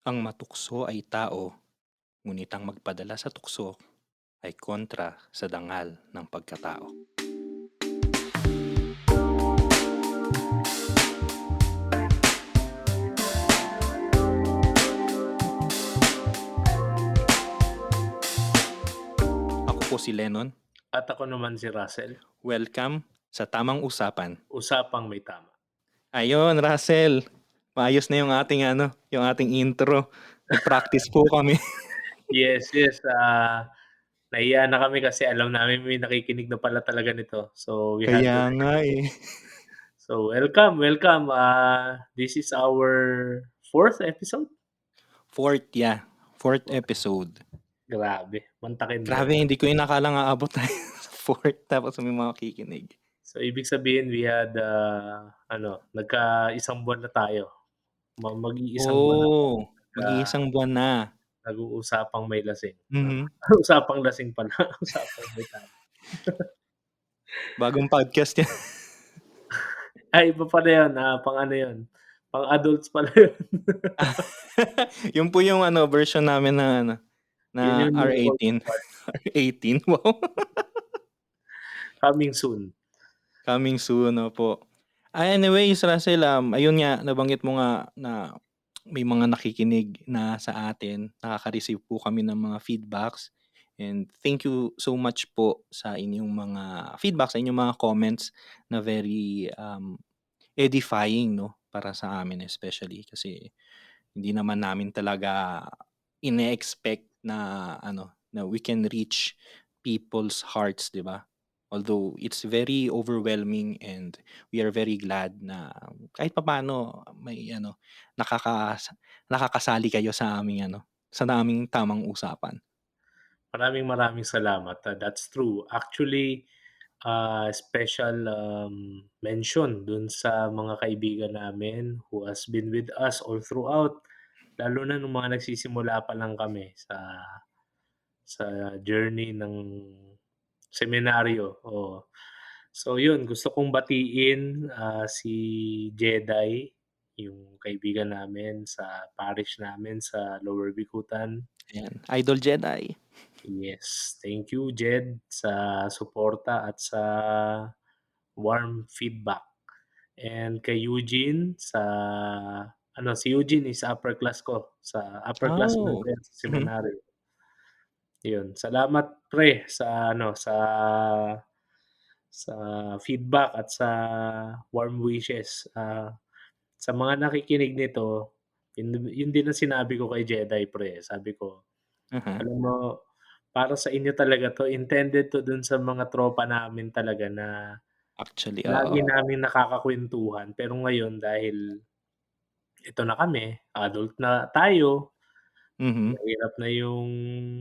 Ang matukso ay tao, ngunit ang magpadala sa tukso ay kontra sa dangal ng pagkatao. Ako po si Lennon. At ako naman si Russell. Welcome sa Tamang Usapan. Usapang may tama. Ayun, Russell. Maayos na yung ating intro. Nag-practice po kami. Yes. Nahiya na kami kasi alam namin may nakikinig na pala talaga nito. So, we had Kaya to nga eh. So, welcome. This is our 4th episode. Fourth episode. Grabe, mantakin na. Grabe, hindi ko inakalang aabot tayo sa fourth tapos may mga kikinig. So, ibig sabihin we had, nagka-isang buwan na tayo. Mag-iisang buwan na Mag-iisang buwan na. nag-uusapang may lasing. Mhm. Usapang lasing pala, usapang may tama. Bagong podcast yan. Ay, iba pala yun, pang adults pala yun. Yun po yung version namin na Yun yung R18. R18, wow. coming soon. Coming soon, opo. Anyways, Russell, ayun nga, nabanggit mo nga na may mga nakikinig na sa atin. Nakaka-receive po kami ng mga feedbacks. And thank you so much po sa inyong mga feedbacks, sa inyong mga comments na very edifying, no, para sa amin especially kasi hindi naman namin talaga ine-expect na na we can reach people's hearts, 'di ba? Although it's very overwhelming and we are very glad na kahit papaano may nakakasali kayo sa aming sa naming tamang usapan. Maraming salamat. That's true. Actually, special mention dun sa mga kaibigan namin who has been with us all throughout, lalo na nung mga nagsisimula pa lang kami sa journey ng seminaryo, oo. So yun, gusto kong batiin, si Jedi, yung kaibigan namin sa parish namin sa Lower Bicutan. Ayan, Idol Jedi. Yes, thank you Jed sa suporta at sa warm feedback. And kay Eugene si Eugene is upper class ko, upperclassman Oh. ko yan sa Mhm. seminaryo. Yun, salamat pre sa feedback at sa warm wishes. Sa mga nakikinig nito, yun din ang sinabi ko kay Jedi pre, sabi ko, Uh-huh. alam mo, para sa inyo talaga 'to, intended 'to dun sa mga tropa namin talaga na Actually, lagi oo. naming nakakakwentuhan. Pero ngayon dahil ito na kami, adult na tayo, Mhm. mahirap na yung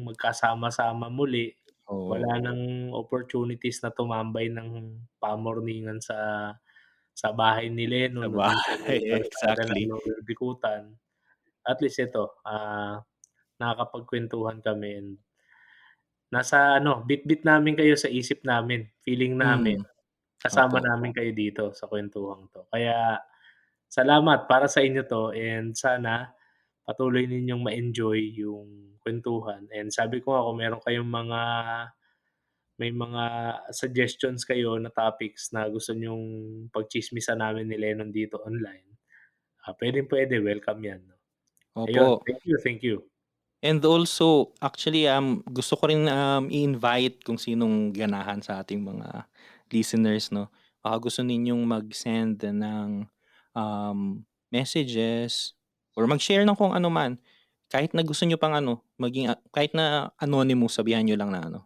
magkasama-sama muli, wala Oo. ng opportunities na tumambay ng pamorningan sa bahay ni Lennon o dun sa Sabagay, kalsada ng exactly. Lower Bicutan. At least ito, nakakapagkuwentuhan kami and nasa bitbit namin kayo sa isip namin, feeling namin Mm, kasama opo. namin kayo dito sa kuwentuhang 'to. Kaya salamat, para sa inyo 'to and sana patuloy ninyong ma-enjoy yung kuwentuhan and sabi ko nga kung meron kayong may mga suggestions kayo na topics na gusto niyong pagtsismisan namin ni Lennon dito online, puwedeng-puwede, welcome 'yan 'no. Ayun, Opo. thank you. And also, actually, gusto ko rin, i-invite kung sinong ganahan sa ating mga listeners, no? Baka gusto ninyong mag-send ng messages or mag-share ng kung ano man. Kahit na gusto nyo pang kahit na anonymous, sabihan nyo lang na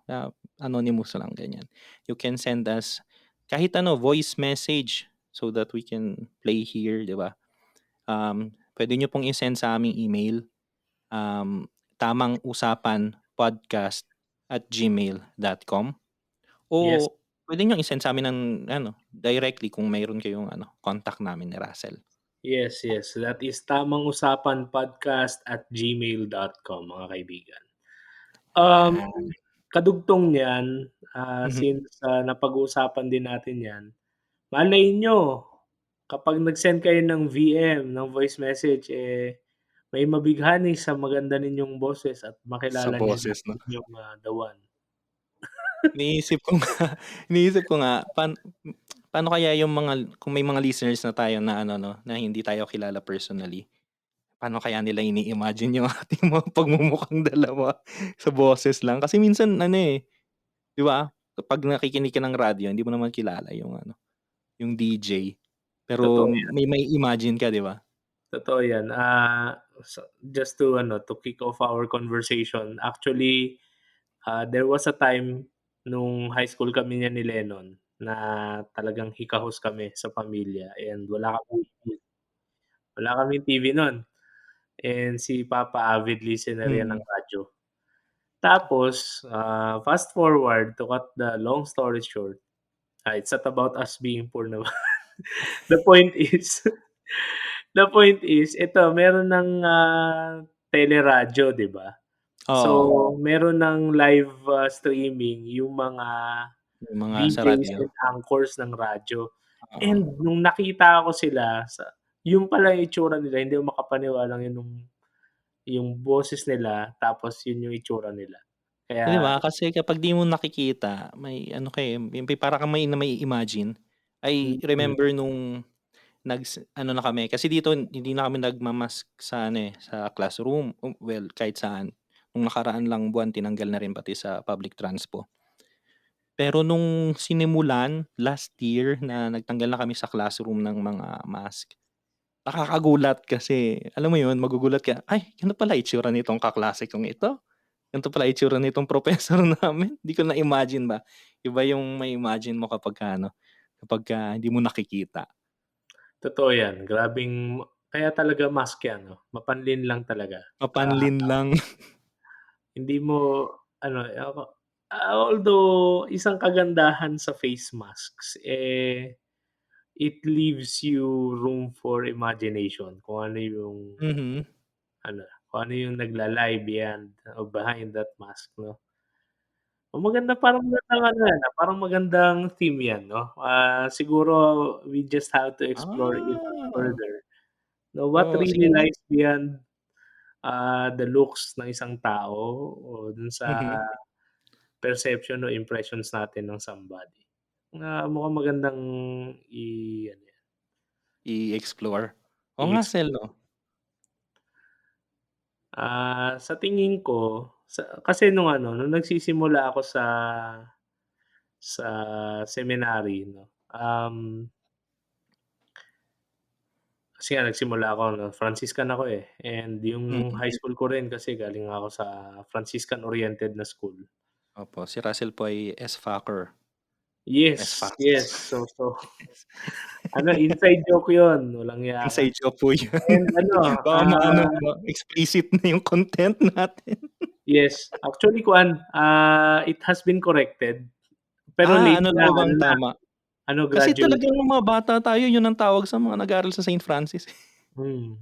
anonymous lang, ganyan. You can send us kahit voice message so that we can play here, di ba? Pwede nyo pong i-send sa aming email, um, tamangusapanpodcast@gmail.com o Yes, pwede niyong i-send sa amin ng directly kung mayroon kayong contact namin ni Russell. yes. That is tamangusapanpodcast@gmail.com mga kaibigan. Um, Ayan. kadugtong niyan, Mhm. since, napag-uusapan din natin 'yan, malay niyo kapag nag-send kayo ng VM, ng voice message, may mabighani sa maganda ninyong boses at Sa makilala niyo boses 'no? yung, the one. Iniisip ko nga iniisip ko nga paano kaya yung kung may mga listeners na tayo na ano 'no, na hindi tayo kilala personally, paano kaya nila ini-imagine yung ating mga pagmumukhang dalawa sa boses lang? Kasi minsan ano, eh, 'di ba, kapag nakikinig ka ng radyo hindi mo naman kilala yung ano, yung DJ, pero Totoo may imagine ka, 'di ba? Totoo 'yan. Just to ano, to kick off our conversation, actually, there was a time nung high school kami niyan ni Lennon na talagang hikahos kami sa pamilya and wala kaming TV nun and si Papa avid listener 'yan ng Mm. radyo. Tapos, fast forward to cut the long story short, it's not about us being poor naman. The point is the point is ito meron ng, teleradyo, 'di ba? So, Oo, meron ng live, streaming yung mga yung mga sa DJs radyo, and anchors ng radyo. oo. And nung nakita ko sila yun pala yung itsura nila, hindi ko makapaniwalang yun yung boses nila tapos yun yung itsura nila. 'Di Kaya ba kasi kapag 'di mo nakikita may ano ka, eh, yung para kang mai-imagine. I mm, remember nung ano na kami kasi dito hindi na kami nagma-mask sa ano, eh, sa classroom, well kahit saan. Nung nakaraan lang buwan tinanggal na rin pati sa public transpo. Pero nung sinimulan last year na nagtanggal na kami sa classroom ng mga mask, nakakagulat kasi alam mo yun, magugulat ka, "Ay ganito pala itsura nitong kaklase kong ito." Ganito pala itsura nitong professor namin, di ko na-imagine ba. Iba yung mai-imagine mo kapagka ano, kapagka hindi mo nakikita. totoo yan. Kaya talaga mask yan 'no, mapanlin lang talaga. Ah, Mapanlin lang. Hindi mo ano, although isang kagandahan sa face masks, it leaves you room for imagination Mhm. kung ano yung nagla-lie beyond o behind that mask 'no. Parang magandang ano yan, parang magandang theme yan 'no. Siguro we just have to explore it Ah, further. No, what oo really siguro lies beyond, the looks ng isang tao o dun sa mhm, perception o impressions natin ng somebody. Mukhang magandang ano yan, i-explore. Oo nga Sel i-explore. 'no? Sa tingin ko kasi nung nagsisimula ako sa seminary 'no, kasi nga nagsimula ako 'no, Franciscan ako, and yung Mm, high school ko rin kasi galing ako sa Franciscan oriented na school. opo si Russell po ay SFACer, Yes, SFACS. yes. So inside joke yun, walang ya ka. Inside joke po yun. And ano, Baka maano 'no, explicit na yung content natin. yes, actually it has been corrected, pero late Ano na lang, po bang tama? Kasi graduate. talagang nung mga bata tayo yun ang tawag sa mga nag-aaral sa Saint Francis, eh. Hmm.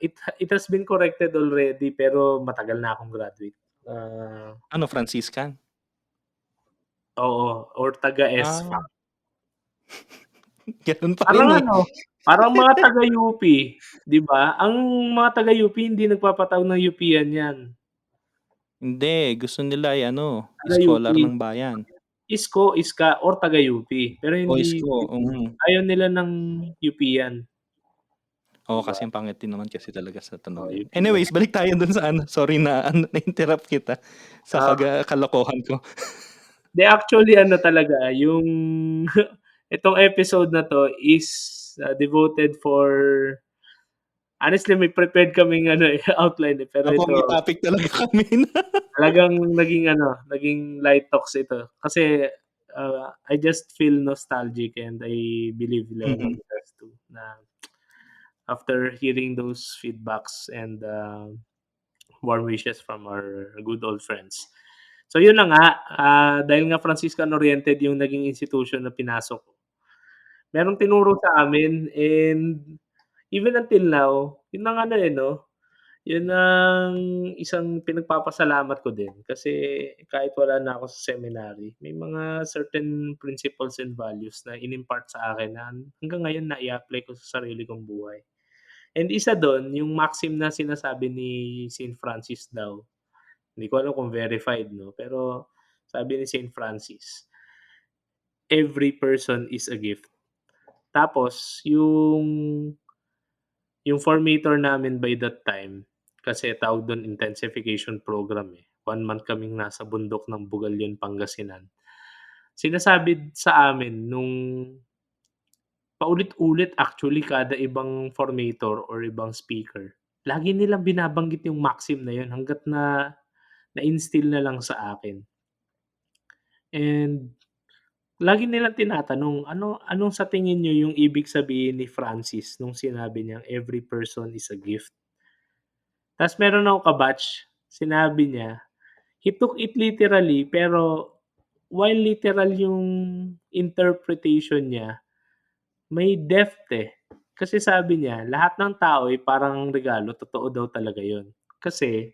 It has been corrected already pero matagal na akong graduate. Ano Franciscan? Oo, or taga-SFA. Ah, ganun pa rin, Parang eh. parang mga taga-UP, 'di ba? Ang mga taga-UP hindi nagpapatawag ng UP-an 'yan, Hindi, gusto nila ay ano, taga-UP. scholar ng bayan. Isko, iska or taga-UP, pero O isko, ayaw nila ng UP-an, 'di Oo, ba? kasi ang pangit din naman kasi talaga sa Oo, tanungan. UP-an. Anyways, balik tayo dun sa ano, sorry na ano, na-interrupt kita sa Ah, kalokohan ko. actually ano talaga yung itong episode na 'to is, devoted for honestly may prepared kaming outline, pero Opo, ito may topic talaga kami na talagang naging light talks ito. Kasi, I just feel nostalgic and I believe Lennon mhm, does too, na after hearing those feedbacks and, warm wishes from our good old friends. So yun na nga, dahil nga Franciscan-oriented yung naging institution na pinasok ko, merong tinuro sa amin and even until now, yun ang 'no, yun ang isang pinagpapasalamat ko din kasi kahit wala na ako sa seminary, may mga certain principles and values na in-impart sa akin na hanggang ngayon nai-a-apply ko sa sarili kong buhay. And isa dun yung maxim na sinasabi ni Saint Francis daw, hindi ko alam kung verified 'no, pero sabi ni Saint Francis, "Every person is a gift." Tapos yung formator namin by that time, kasi tawag dun intensification program, eh, 1 month kaming nasa bundok ng Bugalyon, Pangasinan. Sinasabi sa amin nung paulit-ulit actually kada ibang formator or ibang speaker, lagi nilang binabanggit yung maxim na yun hangga't na-instill na lang sa akin. And lagi nilang tinatanong, anong sa tingin niyo yung ibig sabihin ni Francis nung sinabi niyang, "Every person is a gift." Ta's meron akong ka-batch, sinabi niya, he took it literally pero while literal yung interpretation niya, may depth, eh. Kasi sabi niya lahat ng tao ay parang regalo, totoo daw talaga yun. Kasi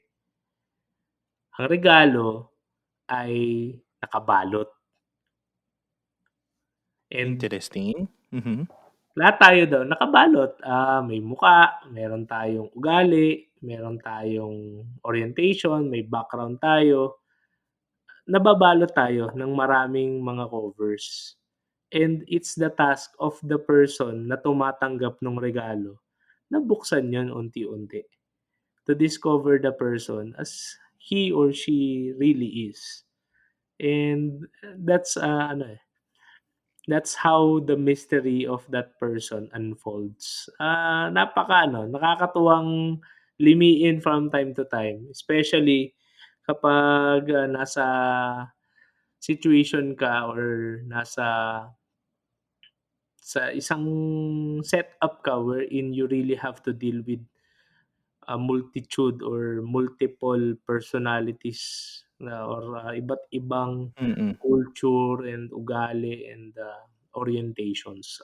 ang regalo ay nakabalot and Interesting. Mhm. lahat tayo daw nakabalot, may mukha, meron tayong ugali, meron tayong orientation, may background tayo, nababalot tayo ng maraming mga covers. And it's the task of the person na tumatanggap nung regalo na buksan yun unti-unti, to discover the person as he or she really is. And that's how the mystery of that person unfolds. Nakakatuwang limiin from time to time, especially kapag, nasa situation ka or sa isang setup ka wherein you really have to deal with a multitude or multiple personalities iba't ibang Mm. culture and ugali and, orientations.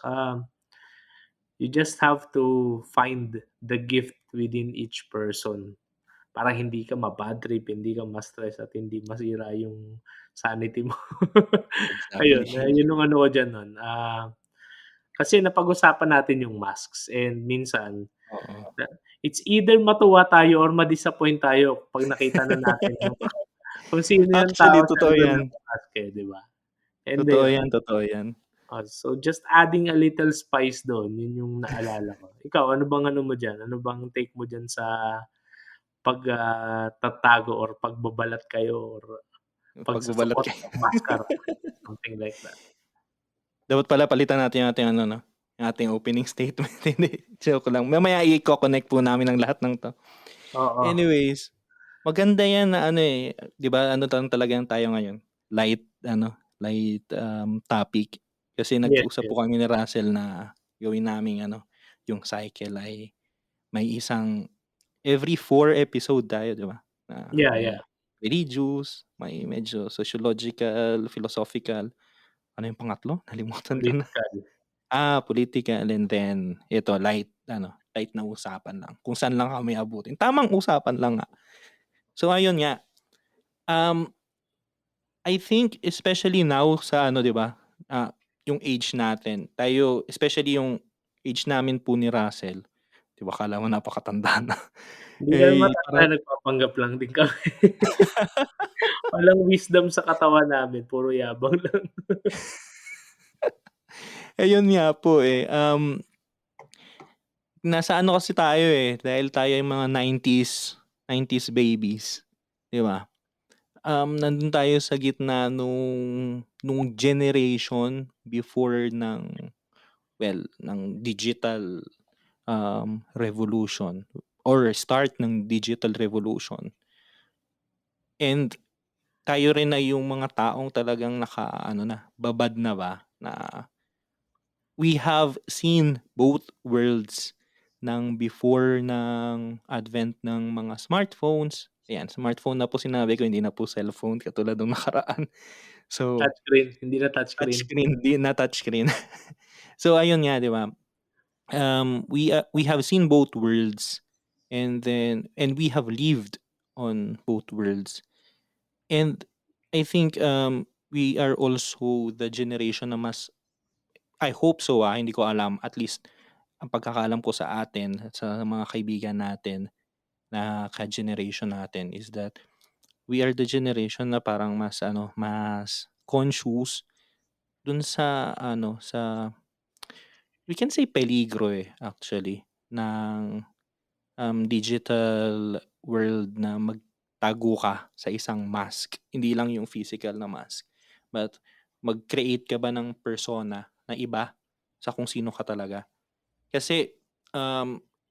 You just have to find the gift within each person para hindi ka ma-bad trip, hindi ka ma-stress at hindi masira yung sanity mo. Ayun, Exactly. yun yung ano ko diyan nun, kasi napag-usapan natin yung masks and minsan Oo. it's either matuwa tayo or ma-disappoint tayo 'pag nakita na natin yung kung sino yung tao Actually, sa totoo likod 'yan. ng mask, eh, 'di ba? And Totoo ayun, 'yan, totoo 'yan. so just adding a little spice dun, yun yung naalala ko. Ikaw, ano bang ano mo diyan, ano bang take mo diyan sa tatago or pagbabalat kayo or Yung pagbabalat pagsusukot kayo. ng maskara, something like that? Dapat pala palitan natin yung ating ano 'no, yung ating opening statement. Hindi, joke lang. Mamaya iko-connect po namin ang lahat ng 'to. Oo. Anyways, maganda 'yan na ano, eh, 'di ba ano lang talagang tayo ngayon, light topic. Kasi Yes, nag-usap yes. po kami ni Russell na gawin naming ano, yung cycle ay may isang every 4 episode tayo, 'di ba? Na Yeah, yeah. may religious, may medyo sociological, philosophical, ano yung pangatlo? Nalimutan ko na. Political. Political and then ito light na usapan lang. Kung saan lang kami abutin. Tamang usapan lang nga. So ayun nga, um, I think especially now sa ano 'di ba, yung age natin, tayo especially yung age namin po ni Russell, 'di ba akala mo napakatanda na. Hindi kami Eh, matanda, parang nagpapanggap lang din kami. Walang wisdom sa katawan namin, puro yabang lang. ayun nga po, eh, nasa ano kasi tayo, eh, dahil tayo yung mga 90s babies, 'di ba? Nandun tayo sa gitna nung generation before ng digital, revolution or start ng digital revolution. And tayo rin na yung mga taong talagang naka-ano na, babad na ba na we have seen both worlds ng before ng advent ng mga smartphones. Ayan, smartphone na po sinabi ko, hindi na po cellphone katulad nung nakaraan. So, Touchscreen, hindi na touchscreen. touchscreen, di na touchscreen. So, ayun nga, di ba? We have seen both worlds and we have lived on both worlds. And I think we are also the generation na mas, I hope so, hindi ko alam, at least ang pagkakaalam ko sa atin at sa mga kaibigan natin na ka-generation natin is that we are the generation na parang mas ano, mas conscious dun sa ano, sa we can say peligro, actually ng, digital world na magtago ka sa isang mask. Hindi lang yung physical na mask, but mag-create ka ba ng persona na iba sa kung sino ka talaga. Kasi,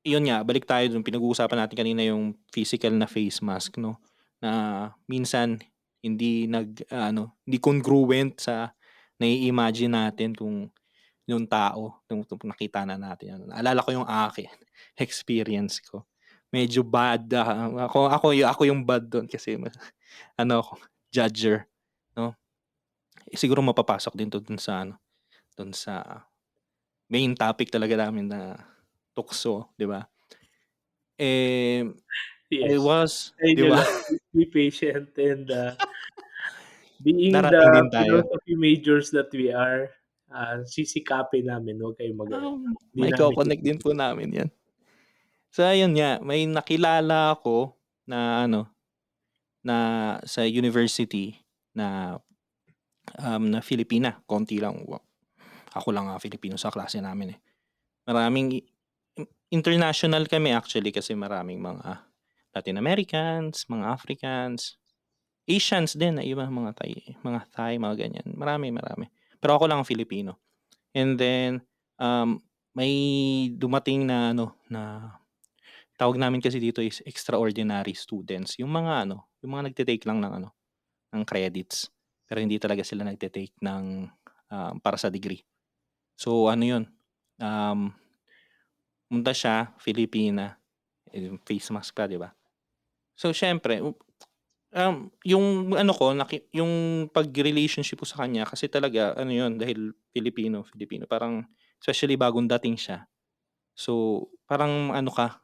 yun nga, balik tayo dun pinag-uusapan natin kanina yung physical na face mask 'no, na minsan hindi congruent sa nai-imagine natin kung yung tao, nung nakita na natin ano. Naalala ko yung akin, experience ko. Medyo bad, ako yung bad dun kasi ano ako, judger 'no. Siguro mapapasok din 'to dun sa main topic talaga namin na tukso, 'di ba? Eh, I Yes, was hintayin 'di niyo ba, lang, please be patient and, being the darating din tayo. philosophy majors that we are, sisikapin namin, huwag kayong mag-alala. Hindi namin Maiko-connect din po namin 'yan. So ayun nga, may nakilala ako na ano, na sa university na, na Filipina, konti lang, ako lang nga Filipino sa klase namin, eh. Maraming international kami actually kasi maraming mga Latin Americans, mga Africans, Asians din na iba, mga Thai, mga ganyan. Marami, marami. Pero ako lang ang Filipino. And then, may dumating na ano, na tawag namin kasi dito is extraordinary students. Yung mga nagte-take lang ng ano, ng credits. Pero hindi talaga sila nagte-take ng para sa degree. So ano 'yun, um, pumunta siya, Filipina, face mask pa, 'di ba? So siyempre, yung ano ko yung pag-relationship ko sa kanya kasi talaga ano 'yun dahil Filipino, Filipino parang especially bagong dating siya. So, parang ano ka,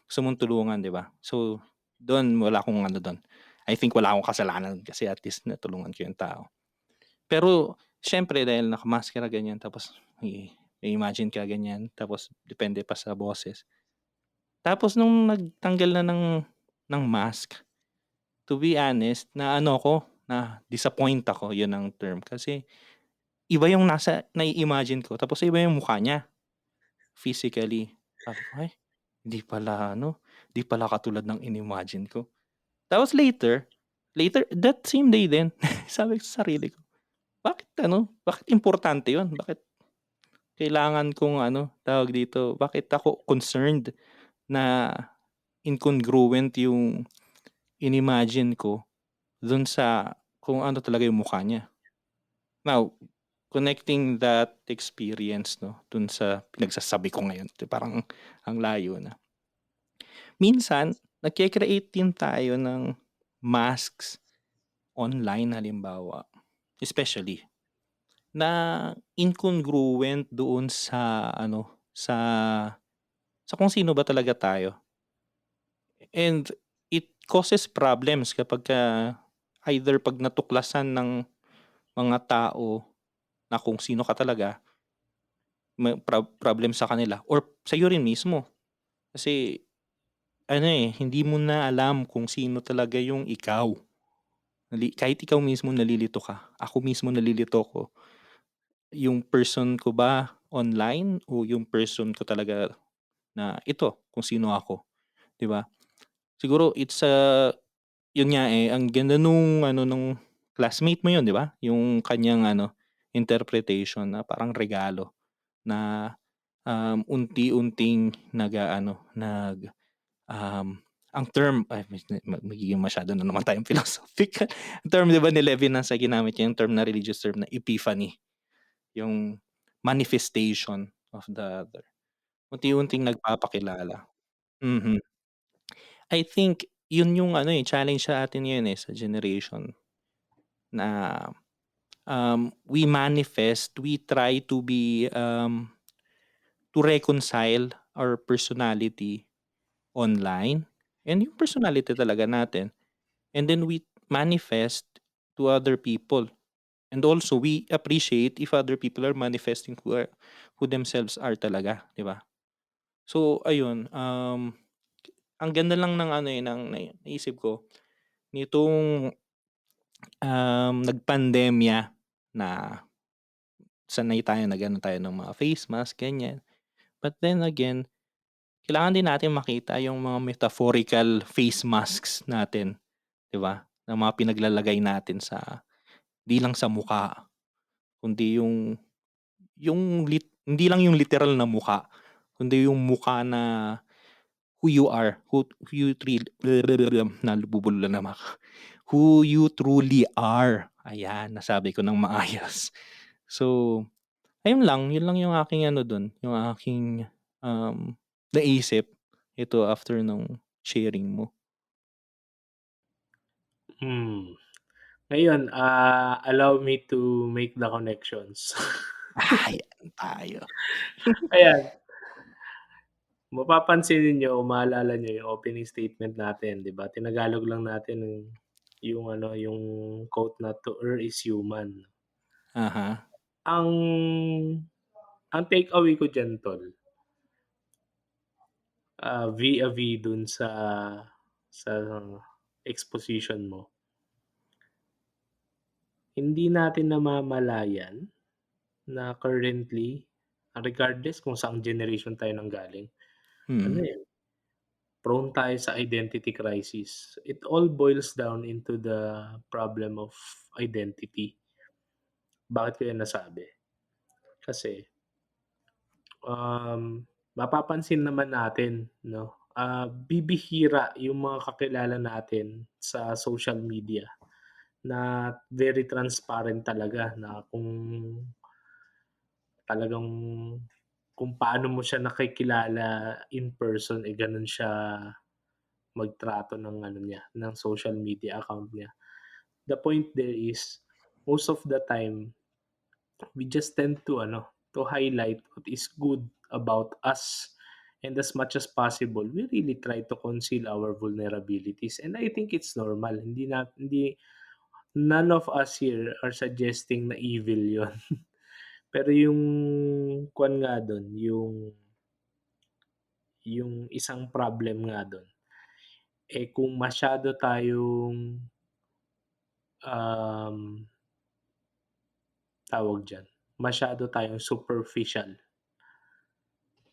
gusto mong tulungan, 'di ba? So, dun wala akong ano dun, I think wala akong kasalanan kasi at least natulungan ko yung tao. Pero siyempre dahil nakamaskara ganyan tapos i-imagine ka ganyan tapos depende pa sa boses. Tapos nung nagtanggal na ng mask, to be honest na ano ako, na-disappoint ako, yun ang term. Kasi iba yung nai-imagine ko tapos iba yung mukha niya. Physically. Sabi ko, "Ay, hindi pala ano, hindi pala katulad ng inimagine ko." Tapos later that same day din, sabi ko sa sarili ko, bakit importante 'yun? Bakit kailangan kong ano, tawag dito, bakit ako concerned na incongruent yung inimagine ko dun sa kung ano talaga yung mukha niya. Now, connecting that experience 'no, dun sa pinagsasabi ko ngayon, parang ang layo na. Minsan, nagke-create din tayo ng masks online halimbawa, especially, na incongruent doon sa ano, sa kung sino ba talaga tayo. And it causes problems kapagka either 'pag natuklasan ng mga tao na kung sino ka talaga, may problem sa kanila or sa'yo rin mismo. Kasi ano, hindi mo na alam kung sino talaga yung ikaw. Kahit ikaw mismo nalilito ka, ako mismo nalilito ko, yung person ko ba online o yung person ko talaga na ito, kung sino ako, 'di ba? Siguro yun nga, ang ganda nung ano, nung classmate mo yun, 'di ba? Yung kanyang ano, interpretation na parang regalo na, unti-unting nag-aano, ang term ay magiging masyado na naman tayong philosophical. Ang term 'di ba ni Levinas ay ginamit niya yung term na religious term na epiphany, yung manifestation of the other. Unti-unting nagpapakilala. Mhm. I think yun yung ano, challenge sa atin ngayon, sa generation na, we try to reconcile our personality online and yung personality talaga natin, and then we manifest to other people. And also we appreciate if other people are manifesting who themselves are talaga, 'di ba? So ayun, ang ganda lang ng ano, eh, ng naisip ko nitong, nagpandemya na sanay tayo na gano'n tayo ng mga face mask, ganyan. But then again, kailangan din natin makita yung mga metaphorical face masks natin, 'di ba? Na mga pinaglalagay natin sa 'di lang sa mukha, kundi hindi lang yung literal na mukha, kundi yung mukha na who you are, who you nabubulol na naman ako. Who you truly are. Ayan, nasabi ko ng maayos. So, ayun lang, yun lang yung aking ano dun, yung aking, naisip ito after nung sharing mo. Hmm. Ngayon, allow me to make the connections. Ayan tayo. Ayan, mapapansin ninyo o maalala niyo yung opening statement natin, 'di ba? Tinagalog lang natin yung ano, yung quote na, "To err is human." Aha. Ang ang take away ko diyan tol, vis-a-vis dun sa exposition mo, hindi natin namamalayan na currently, regardless kung saang generation tayo nanggaling, ano, Mm. eh, prone tayo sa identity crisis. It all boils down into the problem of identity. Bakit ko 'yan nasabi? Kasi, mapapansin naman natin 'no, bibihira yung mga kakilala natin sa social media na very transparent talaga na talagang kung paano mo siya nakikilala in person, eh, gano'n siya magtrato ng ano niya, ng social media account niya. The point there is, most of the time, we just tend to ano, to highlight what is good about us. And as much as possible, we really try to conceal our vulnerabilities. And I think it's normal. Hindi none of us here are suggesting na evil 'yon. Pero yung kuwan nga dun, yung isang problem nga dun, eh, kung masyado tayong, um, tawag diyan, masyado tayong superficial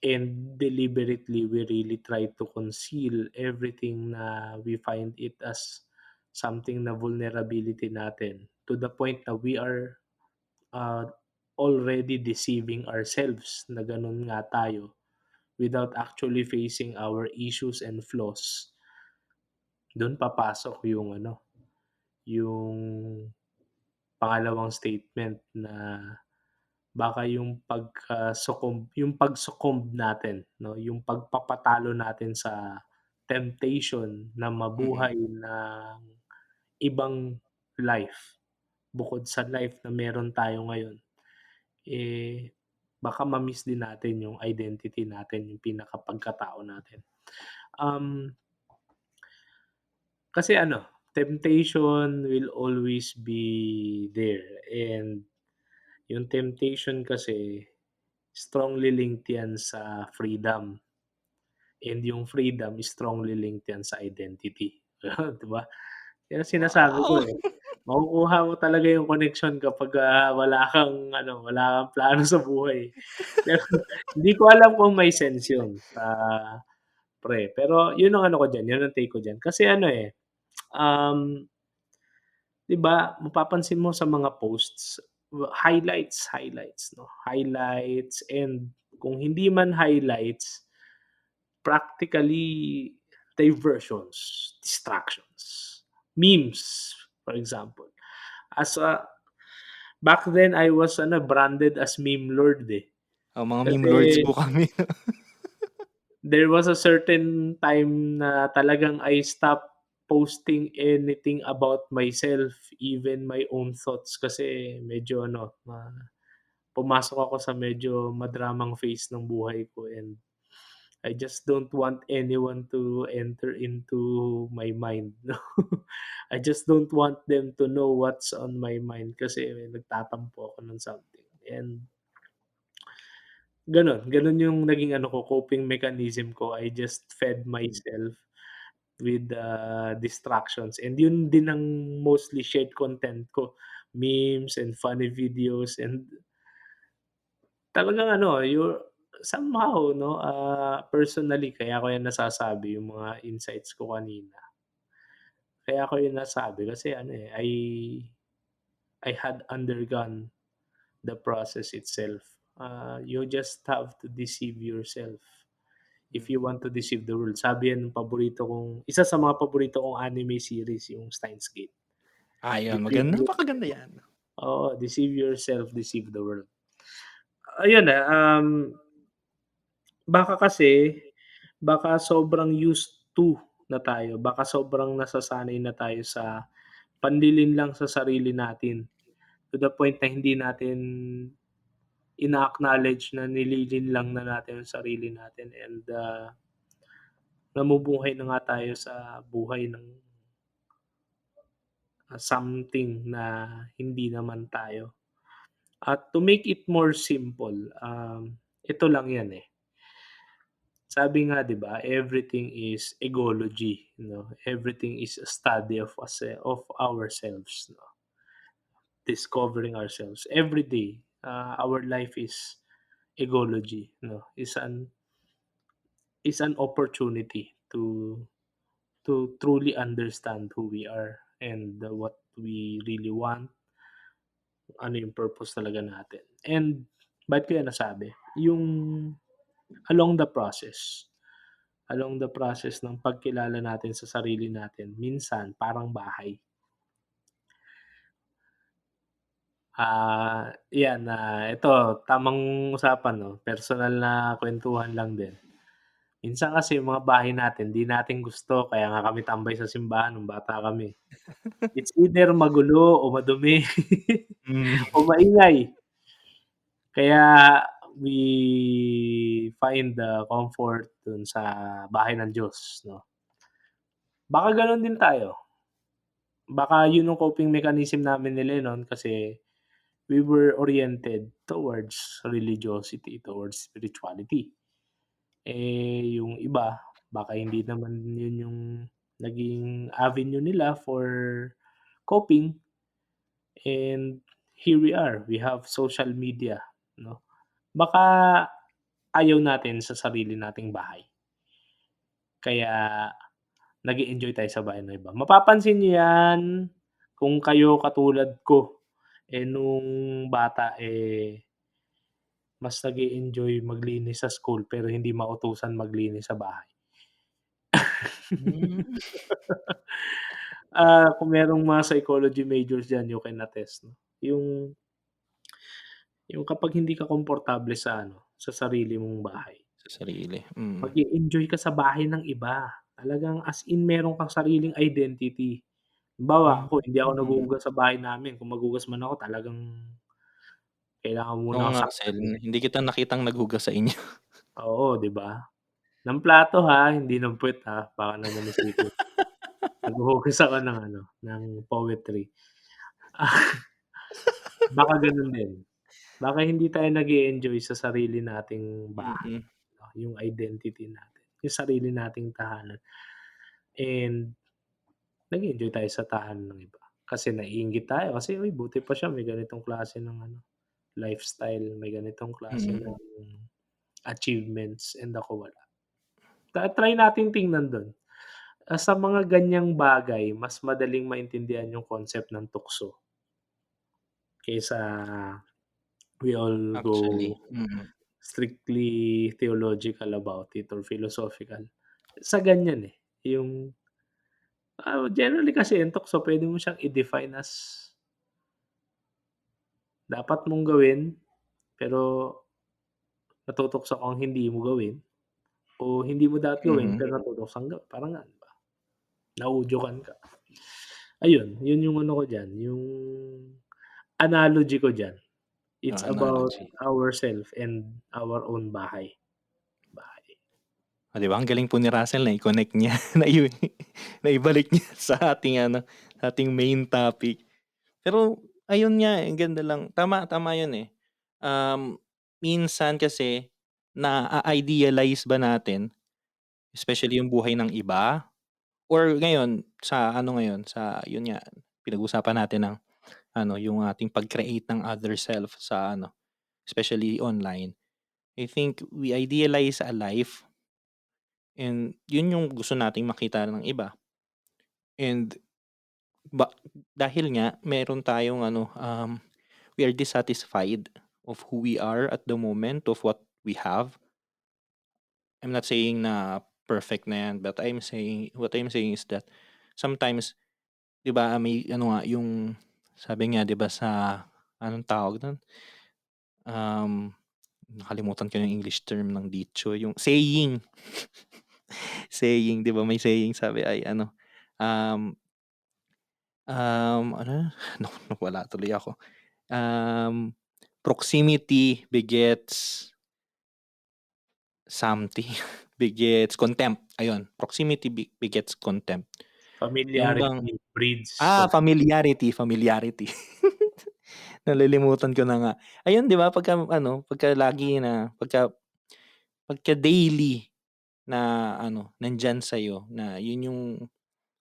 and deliberately we really try to conceal everything na we find it as something na vulnerability natin to the point na we are, uh, already deceiving ourselves na ganun nga tayo without actually facing our issues and flaws. Dun papasok yung ano, yung pangalawang statement na baka yung pag-succumb natin 'no, yung pagpapatalo natin sa temptation na Mm. mabuhay ng ibang life, bukod sa life na meron tayo ngayon, eh, baka ma-miss din natin yung identity natin, yung pinakapagkatao natin. Um, Kasi ano, temptation will always be there and yung temptation kasi strongly linked yan sa freedom and yung freedom is strongly linked yan sa identity, 'di ba? Yan ang sinasabi ko, Wow! eh, makukuha mo talaga yung connection kapag, wala kang ano, wala kang plano sa buhay. Pero hindi ko alam kung may sense yun, pre, pero yun ang ano ko diyan, yun ang take ko diyan. Kasi ano, eh, um 'di ba mapapansin mo sa mga posts, highlights 'no, highlights and kung hindi man highlights, practically diversions, distractions, memes, for example. As a Back then I was ano, branded as meme lord, eh. Mga meme Kasi lords po kami. there was a certain time na talagang I stopped posting anything about myself, even my own thoughts kasi medyo ano, pumasok ako sa medyo madramang phase ng buhay ko and I just don't want anyone to enter into my mind, 'no. I just don't want them to know what's on my mind kasi nagtatampo ako ng something and gano'n yung naging ano ko, coping mechanism ko. I just fed myself with, distractions and yun din ang mostly shared content ko, memes and funny videos and talagang ano, somehow 'no, personally kaya ko yan nasasabi yung mga insights ko kanina. Kaya ko yun nasabi kasi ano, eh, I had undergone the process itself. You just have to deceive yourself if you want to deceive the world. Sabi yan ng isa sa mga paborito kong anime series yung Steins Gate. Ayun, Deceive your napakaganda 'yan. Oo, deceive yourself, deceive the world. Ayun, baka kasi, baka sobrang used to na tayo, baka sobrang nasasanay na tayo sa panlilin lang sa sarili natin, to the point na hindi natin ina-acknowledge na nililin lang na natin ang sarili natin and, namumuhay na nga tayo sa buhay ng, something na hindi naman tayo. At to make it more simple, ito lang 'yan, eh. Sabi nga 'di ba, everything is egology, 'no? Everything is a study of ourselves, 'no? Discovering ourselves. Every day, our life is egology, 'no? Is an opportunity to truly understand who we are and what we really want, ano yung purpose talaga natin. And bakit ko yan nasabi? Yung along the process, along the process ng pagkilala natin sa sarili natin, minsan parang bahay. 'Yan, ito tamang usapan 'no, personal na kuwentuhan lang din. Minsan kasi yung mga bahay natin 'di natin gusto kaya nga kami tambay sa simbahan nung bata kami. It's either magulo o madumi Hmm. o maingay. Kaya we find the comfort dun sa bahay ng Diyos 'no. Baka gano'n din tayo, baka yun yung coping mechanism namin ni Lennon kasi we were oriented towards religiosity, towards spirituality. Yung iba baka hindi naman yun yung naging avenue nila for coping and here we are, we have social media 'no. Baka ayaw natin sa sarili nating bahay, kaya nag-e-enjoy tayo sa bahay ng iba. Mapapansin niyo 'yan kung kayo katulad ko, nung bata, mas nag-e-enjoy maglinis sa school pero hindi mautusan maglinis sa bahay. Hmm. Kung merong mga psychology majors diyan, you can attest 'no, yung kapag hindi ka komportable sa ano, sa sarili mong bahay, Sa sarili, mm. mag-e-enjoy ka sa bahay ng iba. Talagang as in meron kang sariling identity. Halimbawa ako, hindi ako Hmm. naghuhugas sa bahay namin, kung maghugas man ako talagang kailangan Oo muna akong nga, Sel, saksakin. hindi kita nakitang naghugas sa inyo. Oo, 'di ba? Ng plato hindi ng puwet baka naman isipin. Naghuhugas ako ng ano, ng poetry. Baka gano'n din. Baka hindi tayo nag-e-enjoy sa sarili nating bahay, Mm. 'no, yung identity natin, yung sarili nating tahanan and nag-e-enjoy tayo sa tahanan ng iba. Kasi naiinggit tayo kasi, "Uy, buti pa siya may ganitong klase ng ano, lifestyle, may ganitong klase Mm. ng achievements and ako wala." Try nating tingnan dun, sa mga ganyang bagay mas madaling maintindihan yung concept ng tukso kaysa we all go Actually, mm. strictly theological about it or philosophical. Sa ganyan, yung, generally kasi yung tukso puwede mo siyang i-define as dapat mong gawin, pero natutukso kang hindi mo gawin o hindi mo dapat gawin Mm. pero natutuksang parang nga, 'di ba, nauudyukan ka. Ayun, yun yung ano ko diyan, yung analogy ko diyan. It's about Analogy. ourself and our own bahay. Bahay. 'Di ba ang galing po ni Russell nai-connect niya, naibalik niya sa ating ano, sa ating main topic. Pero ayun nga, ang ganda lang. Tama, tama 'yun, eh. Um, Minsan kasi na-idealize ba natin, especially yung buhay ng iba or ngayon sa ano ngayon, sa yun nga, pinag-usapan natin ng ano, yung ating pag-create ng other self sa ano, especially online. I think we idealize a life and yun yung gusto nating makita ng iba. And ba dahil nga meron tayong ano, we are dissatisfied of who we are at the moment, of what we have. I'm not saying na perfect na yan, but what I'm saying is that sometimes, 'di ba, may ano nga, yung sabi nga 'di ba sa anong tawag dun? Nakalimutan ko yung English term ng dicho, yung saying. Saying, 'di ba may saying sabi ay ano, um, ano naku, nawala tuloy ako. Um, Proximity begets something, begets contempt, ayun. Proximity begets contempt. Yung bang Familiarity breeds contempt. familiarity, familiarity. Nalilimutan ko na nga. Ayun 'di ba pagka ano, pagka daily na ano, nandiyan sa'yo na yun yung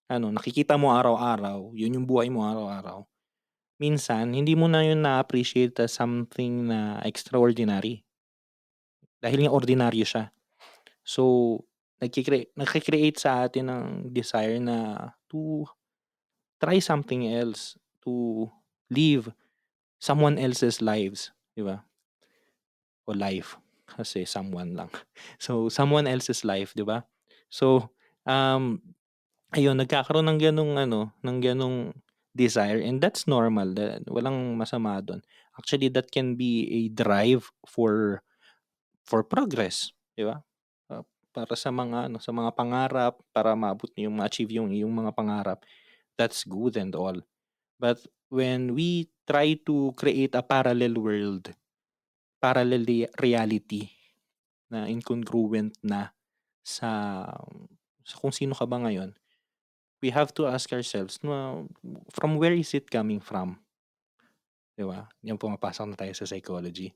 ano, nakikita mo araw-araw, yun yung buhay mo araw-araw. Minsan hindi mo na yun na-appreciate as something na extraordinary dahil nga ordinaryo siya. So, nagke-create sa atin ng desire na to try something else, to live someone else's lives, 'di ba? O life, kasi someone lang. So, someone else's life, 'di ba? So, um, ayun nagkakaroon ng gano'ng ano, ng gano'ng desire and that's normal, walang masama do'n. Actually, that can be a drive for progress, 'di ba? Para sa mga ano, sa mga pangarap, para maabot niyo ma-achieve yung iyong mga pangarap, that's good and all. But when we try to create a parallel world, reality na incongruent na sa kung sino ka ba ngayon, we have to ask ourselves na from where is it coming from, 'di ba? Yan pumapasok na tayo sa psychology.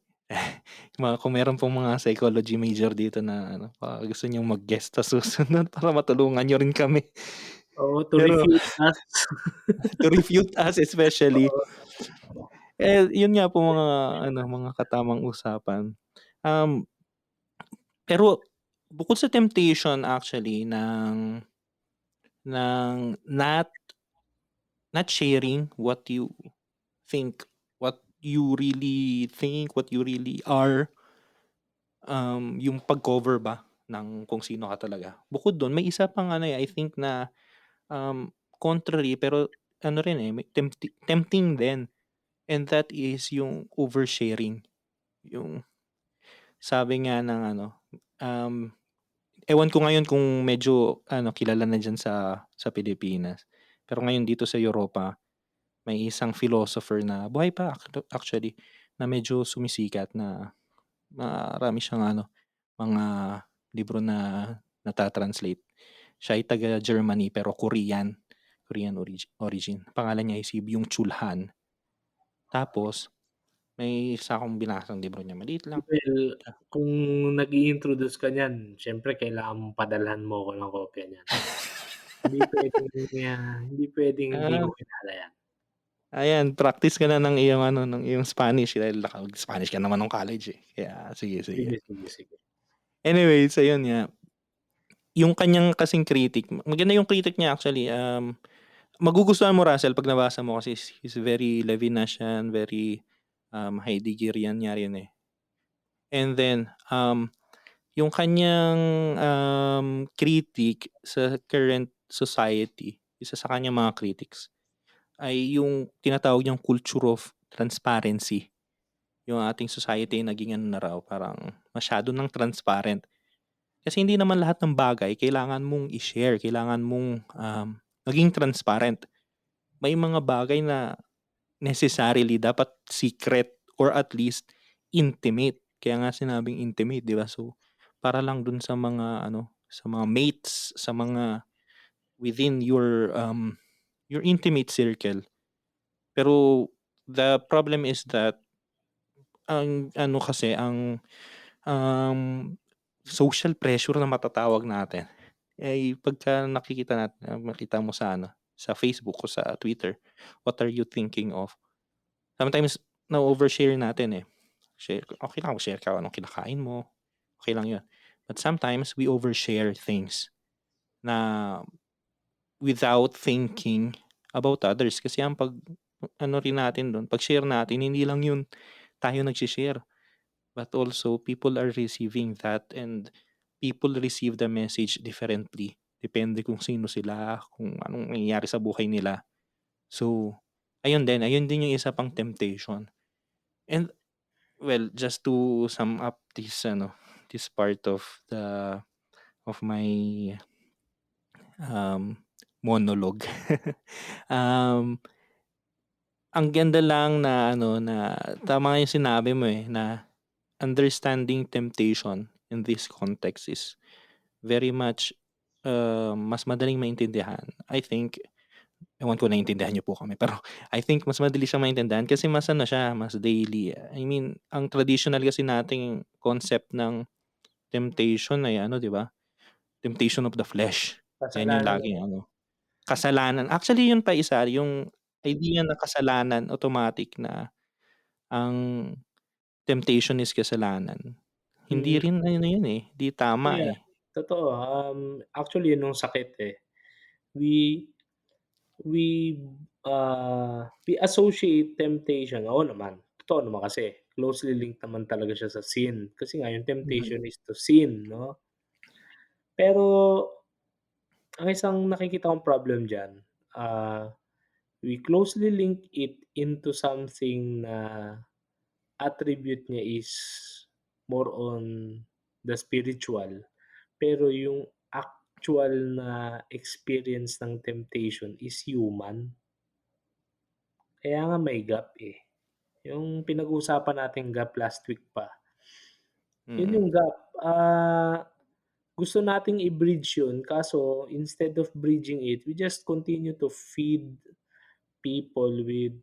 Kung meron pong mga psychology major dito na ano, baka gusto niyong mag-guest sa susunod para matulungan niyo rin kami. Oo, to Pero refute us. to refute us especially, Oo. yun nga po mga ano, mga katamang usapan. Um, pero bukod sa temptation actually ng not sharing what you think, what you really think, what you really are, yung pag-cover ba ng kung sino ka talaga. Bukod dun may isa pang ano, I think na, contrary pero ano rin, may tempting din and that is yung oversharing. Yung sabi nga ng ano, um, ewan ko ngayon kung medyo ano kilala na diyan sa Pilipinas. Pero ngayon dito sa Europa, may isang philosopher na buhay pa actually, na medyo sumisikat na marami siyang ano, mga libro na nata-translate. Siya ay taga-Germany pero Korean, Korean origin. Pangalan niya ay si Byung-Chul Han. Tapos may isa akong binasang libro niya, maliit lang. Well, kung nag-i-introduce ka niyan siyempre kailangan mong padalhan mo ako ng kopya niyan. Hindi puwedeng hindi Ah, mo kilala yan. Ayan practice ka na ng iyong ano, ng iyong Spanish dahil naka-Spanish ka naman nung college, eh. Kaya sige, sige. Sige, sige, sige. Anyways, ayun nga, yung kanyang kasing critic, maganda yung critic niya actually, magugustuhan mo Russell 'pag nabasa mo kasi he's very Levinasian, very, Heideggerian nga rin, eh. And then, yung kanyang, critic sa current society, isa sa kanyang mga critics ay yung tinatawag niyang culture of transparency. Yung ating society ay naging ano na raw, parang masyado ng transparent. Kasi hindi naman lahat ng bagay kailangan mong i-share, kailangan mong, maging transparent. May mga bagay na necessarily dapat secret or at least intimate. Kaya nga sinabing intimate, 'di ba? So, para lang dun sa mga ano, sa mga mates, sa mga within your intimate circle. Pero the problem is that ang ano kasi um, social pressure na matatawag natin ay pagka nakikita natin makita mo sa sa Facebook o sa Twitter, what are you thinking of? Sometimes na-overshare natin, eh. Okay lang mag-share ka anong kinakain mo, okay lang 'yun. But sometimes we overshare things na without thinking about others kasi ang ano rin natin dun, pag-share natin hindi lang 'yun tayo nagse-share, but also people are receiving that and people receive the message differently. Depende kung sino sila, kung anong nangyayari sa buhay nila. So, ayun din yung isa pang temptation. And well, just to sum up this part of my um, monologue. um, ang ganda lang na na tama yung sinabi mo na understanding temptation in this context is very much mas madaling maintindihan. I think, ewan ko naintindihan niyo po kami, pero I think mas madali siyang maintindihan kasi mas siya, mas daily. I mean, ang traditional kasi nating concept ng temptation ay 'di ba? Temptation of the flesh. Yan yung Kasalanan. laging kasalanan. Actually yun pa isa, yung idea na kasalanan automatic na ang temptation is kasalanan. Hindi Mm, rin yun, eh, 'di tama, yeah, eh. totoo, actually yun yung sakit, eh. We we associate temptation, oo naman, totoo naman kasi closely linked naman talaga siya sa sin, kasi nga yung Mm, temptation is to sin 'no? Pero ang isang nakikita kong problem diyan, ah, we closely link it into something na attribute niya is more on the spiritual, pero yung actual na experience ng temptation is human. Kaya nga may gap, eh. Yung pinag-uusapan nating gap last week pa, yun mm. yung gap. Gusto nating i-bridge yun kaso instead of bridging it, we just continue to feed people with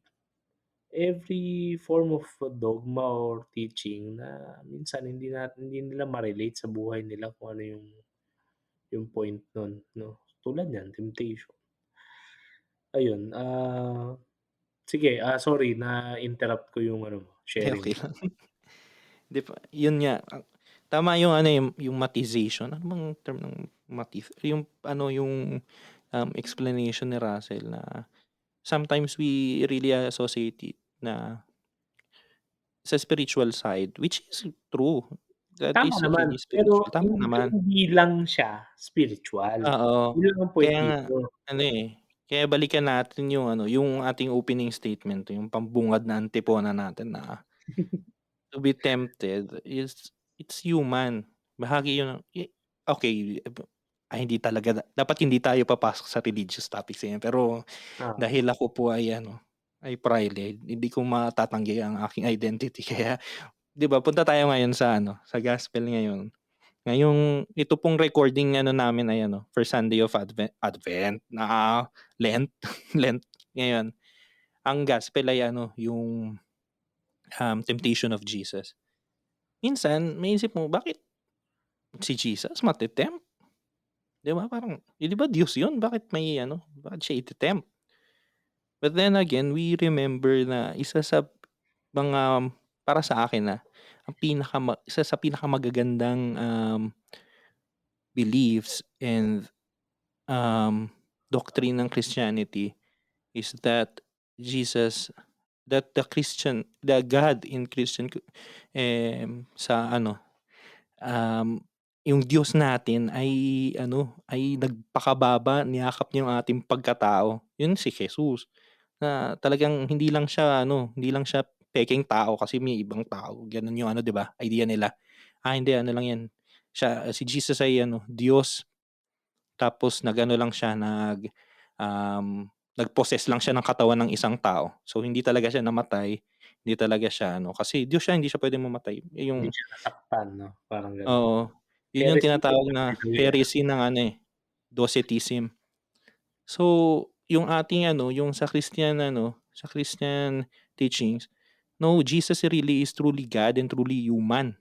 every form of dogma or teaching na minsan hindi nila ma-relate sa buhay nila kung ano yung point nun 'no. Tulad niyan temptation. Ayun, sige, sorry na-interrupt ko yung ano mo, Hindi, sharing okey mo. lang. 'Di ba yun nga, tama yung yung mathization. Ano bang term ng yung yung explanation ni Russell na sometimes we really associate it na sa spiritual side, which is true. That Tama is naman, really pero spiritual, tama naman. hindi lang siya spiritual. Oo, Yun lang ang point kaya nga dito. kaya balikan natin yung yung ating opening statement, yung pambungad na antipona natin na to be tempted is it's human. Bahagi yun okey, hindi talaga dapat hindi tayo papasok sa religious topics na yan, pero Oo, dahil ako po ay ay pride, hindi ko matatanggi ang aking identity kaya 'di ba punta tayo ngayon sa sa gospel ngayon. Ngayong ito pong recording namin ay first Sunday of Advent na Lent, Lent ngayon. Ang gospel ay yung temptation of Jesus. Minsan maisip mo bakit si Jesus mate-tempt, 'di ba? Parang, 'di ba Diyos 'yun, bakit bakit siya ite-tempt? But then again, we remember na isa sa mga para sa akin, ang isa sa pinakamagagandang beliefs and doctrine ng Christianity is that Jesus the God in sa um, yung Diyos natin ay nagpakababa, niyakap niya yung ating pagkatao. Yun si Jesus, na talagang hindi lang siya pekeng tao kasi may ibang tao, gano'n yung 'di ba, idea nila. Hindi lang 'yan, si Jesus ay Diyos tapos lang siya nag-possess lang siya ng katawan ng isang tao. So hindi talaga siya namatay, hindi talaga siya kasi Diyos siya, hindi siya puwedeng mamatay. hindi Yung siya nasaktan 'no, parang gano'n. oo, Yun yung Heresy din tinatawag yun, na by the way, heresy ng ano, Docetism. So, yung ating ano, yung sa Christian ano, sa Christian teachings, no, Jesus really is truly God and truly human,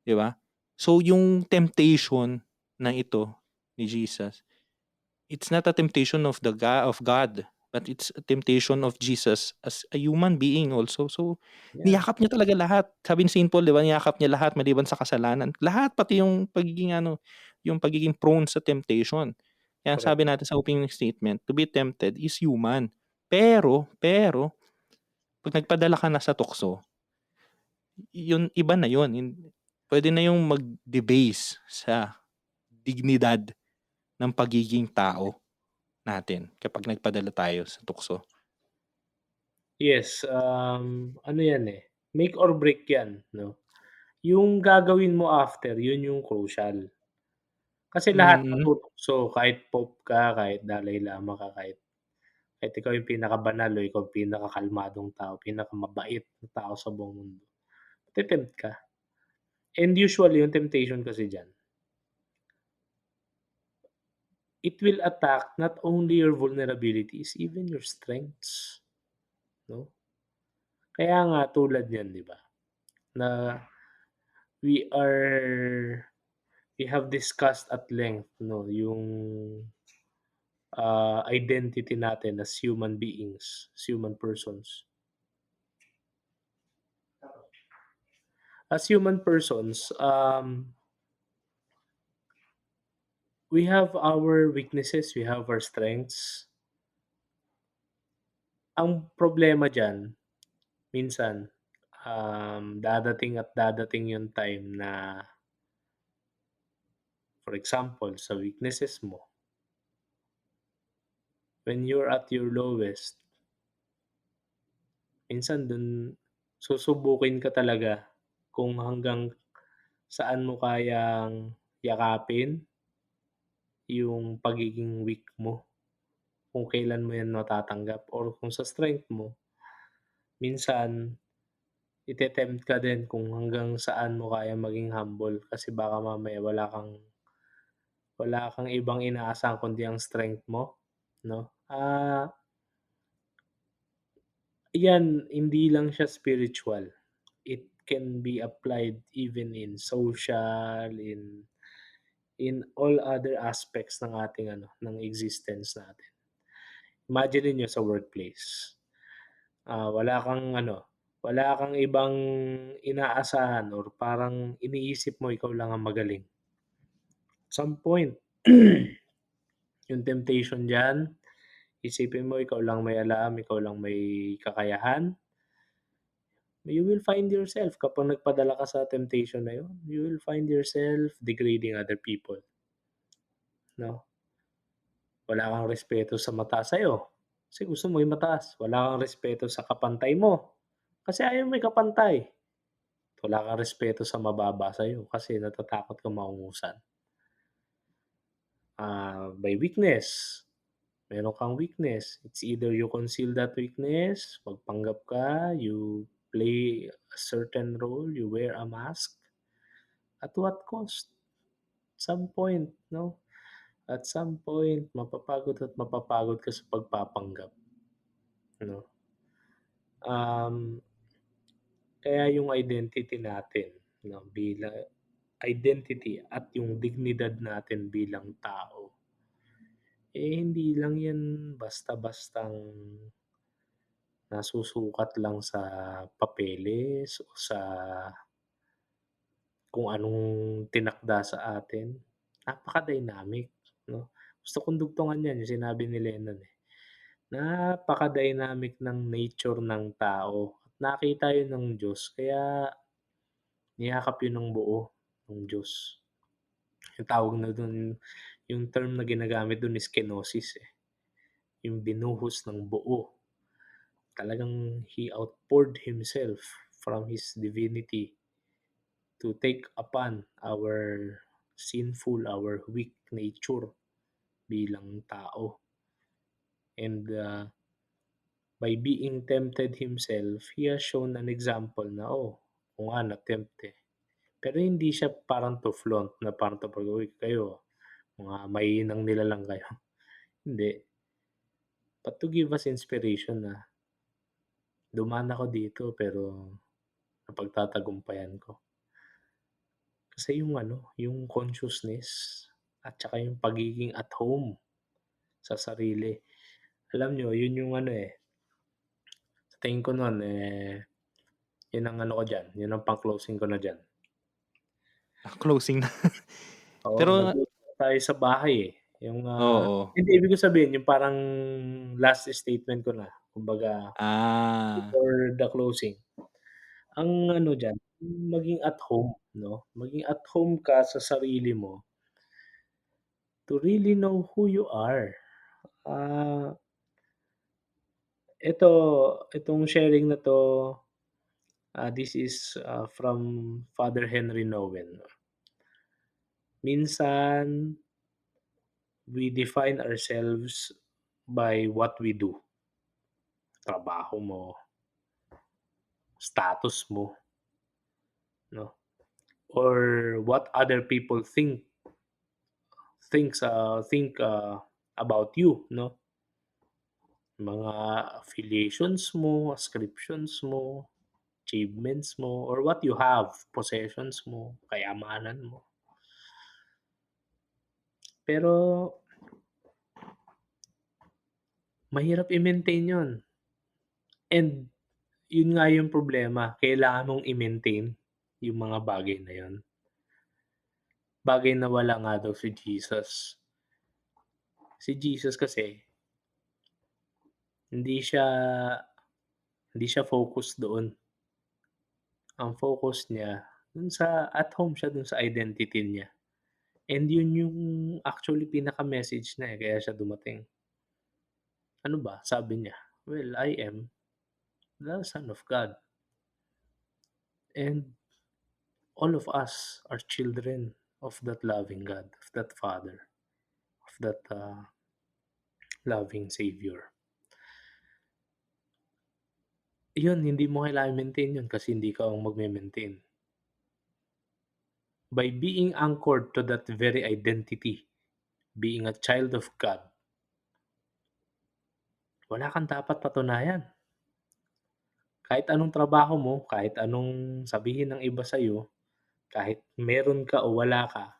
'di ba? So, yung temptation na ito ni Jesus, it's not a temptation of of God, but it's a temptation of Jesus as a human being also. So, yeah, niyakap niya talaga lahat. Sabi ni Saint Paul, 'di ba, niyakap niya lahat maliban sa kasalanan. Lahat pati yung pagiging ano, yung pagiging prone sa temptation. Kaya correct. sabi natin sa opening statement, to be tempted is human. Pero 'pag nagpadala ka na sa tukso, yun iba na yun. Pwede na yung mag-debase sa dignidad ng pagiging tao natin kapag nagpadala tayo sa tukso. Yes, ano yan, eh, make or break yan 'no. Yung gagawin mo after yun yung crucial. Kasi lahat Mm. matutukso kahit Pope ka, kahit Dalai Lama ka, kahit ikaw yung pinakabanal o ikaw yung pinakakalmadong tao, pinakamabait na tao sa buong mundo, mate-tempt ka. And usually yung temptation kasi diyan, it will attack not only your vulnerabilities, even your strengths, 'no? Kaya nga tulad niyan 'di ba, na we are we have discussed at length 'no, yung, identity natin as human beings, as human persons. As human persons, we have our weaknesses, we have our strengths. Ang problema diyan minsan, dadating at dadating yung time na, for example, sa weaknesses mo, when you're at your lowest, minsan dun susubukin ka talaga kung hanggang saan mo kayang yakapin yung pagiging weak mo, kung kailan mo yan matatanggap or kung sa strength mo, minsan ite-tempt ka din kung hanggang saan mo kayang maging humble kasi baka mamaya wala kang ibang inaasahan kundi ang strength mo, 'no? 'Yan hindi lang siya spiritual. It can be applied even in social, in all other aspects ng ating ano, ng existence natin. Imagine niyo sa workplace, wala kang ibang inaasahan or parang iniisip mo ikaw lang ang magaling. Some point, yung temptation diyan, isipin mo ikaw lang may alam, ikaw lang may kakayahan, you will find yourself kapag nagpadala ka sa temptation na yun, you will find yourself degrading other people, 'no? Wala kang respeto sa mataas sa'yo, kasi gusto mo yung mataas. Wala kang respeto sa kapantay mo, kasi ayaw mo may kapantay. Wala kang respeto sa mababa sa'yo, kasi natatakot kang maungusan. By weakness, meron kang weakness, it's either you conceal that weakness, magpanggap ka, you play a certain role, you wear a mask. At what cost? Some point 'no, at some point mapapagod at mapapagod ka sa pagpapanggap 'no. Um, Kaya yung identity natin 'no, identity at yung dignidad natin bilang tao, hindi lang yan basta-bastang nasusukat lang sa papeles o sa kung anong tinakda sa atin. Napaka-dynamic 'no. Gusto kong dugtungan 'yan, yung sinabi ni Lennon, eh. Napaka-dynamic ng nature ng tao at nakita 'yun ng Diyos kaya niyakap 'yun ng buo ng Diyos. Yung tawag na dun yung term na ginagamit dun is kenosis, eh, yung binuhos ng buo. Talagang He outpoured Himself from His divinity to take upon our sinful, our weak nature bilang tao. And, by being tempted himself, he has shown an example na, "Oh, ako nga na-tempt, eh. Pero hindi siya parang to flaunt na parang to pag, "Uy kayo, mga mahihinang nilalang kayo." Hindi, but to give us inspiration na dumaan ako dito pero napagtatagumpayan ko. Kasi yung ano, yung consciousness at saka yung pagiging at home sa sarili. Alam niyo yun yung ano, sa tingin ko nun, yun ang ano ko diyan, yun ang pang-closing ko na diyan. Closing na. Oo, Pero nandun tayo sa bahay, yung, oo. hindi ibig ko sabihin yung parang last statement ko na, kumbaga Ah, before the closing. Ang ano diyan, maging at home 'no, maging at home ka sa sarili mo to really know who you are. Ah, itong sharing na 'to, this is, from Father Henry Nouwen. Minsan, we define ourselves by what we do. Trabaho mo, status mo 'no, or what other people think about you 'no. Mga affiliations mo, ascriptions mo, achievements mo, or what you have, possessions mo, kayamanan mo. Pero mahirap i-maintain 'yun, and 'yun nga yung problema, kailangan mong i-maintain yung mga bagay na 'yun. Bagay na wala nga daw si Jesus. Si Jesus kasi hindi siya hindi siya focus doon. Ang focus niya dun sa at home siya dun sa identity niya, and 'yun yung actually pinaka-message na, kaya siya dumating. Ano ba sabi niya? "Well, I am the Son of God, and all of us are children of that loving God, of that Father, of that, loving Savior." 'Yun, hindi mo kailangang i-maintain 'yun kasi hindi ka ang magme-maintain. By being anchored to that very identity, being a child of God, wala kang dapat patunayan. Kahit anong trabaho mo, kahit anong sabihin ng iba sa'yo, kahit meron ka o wala ka,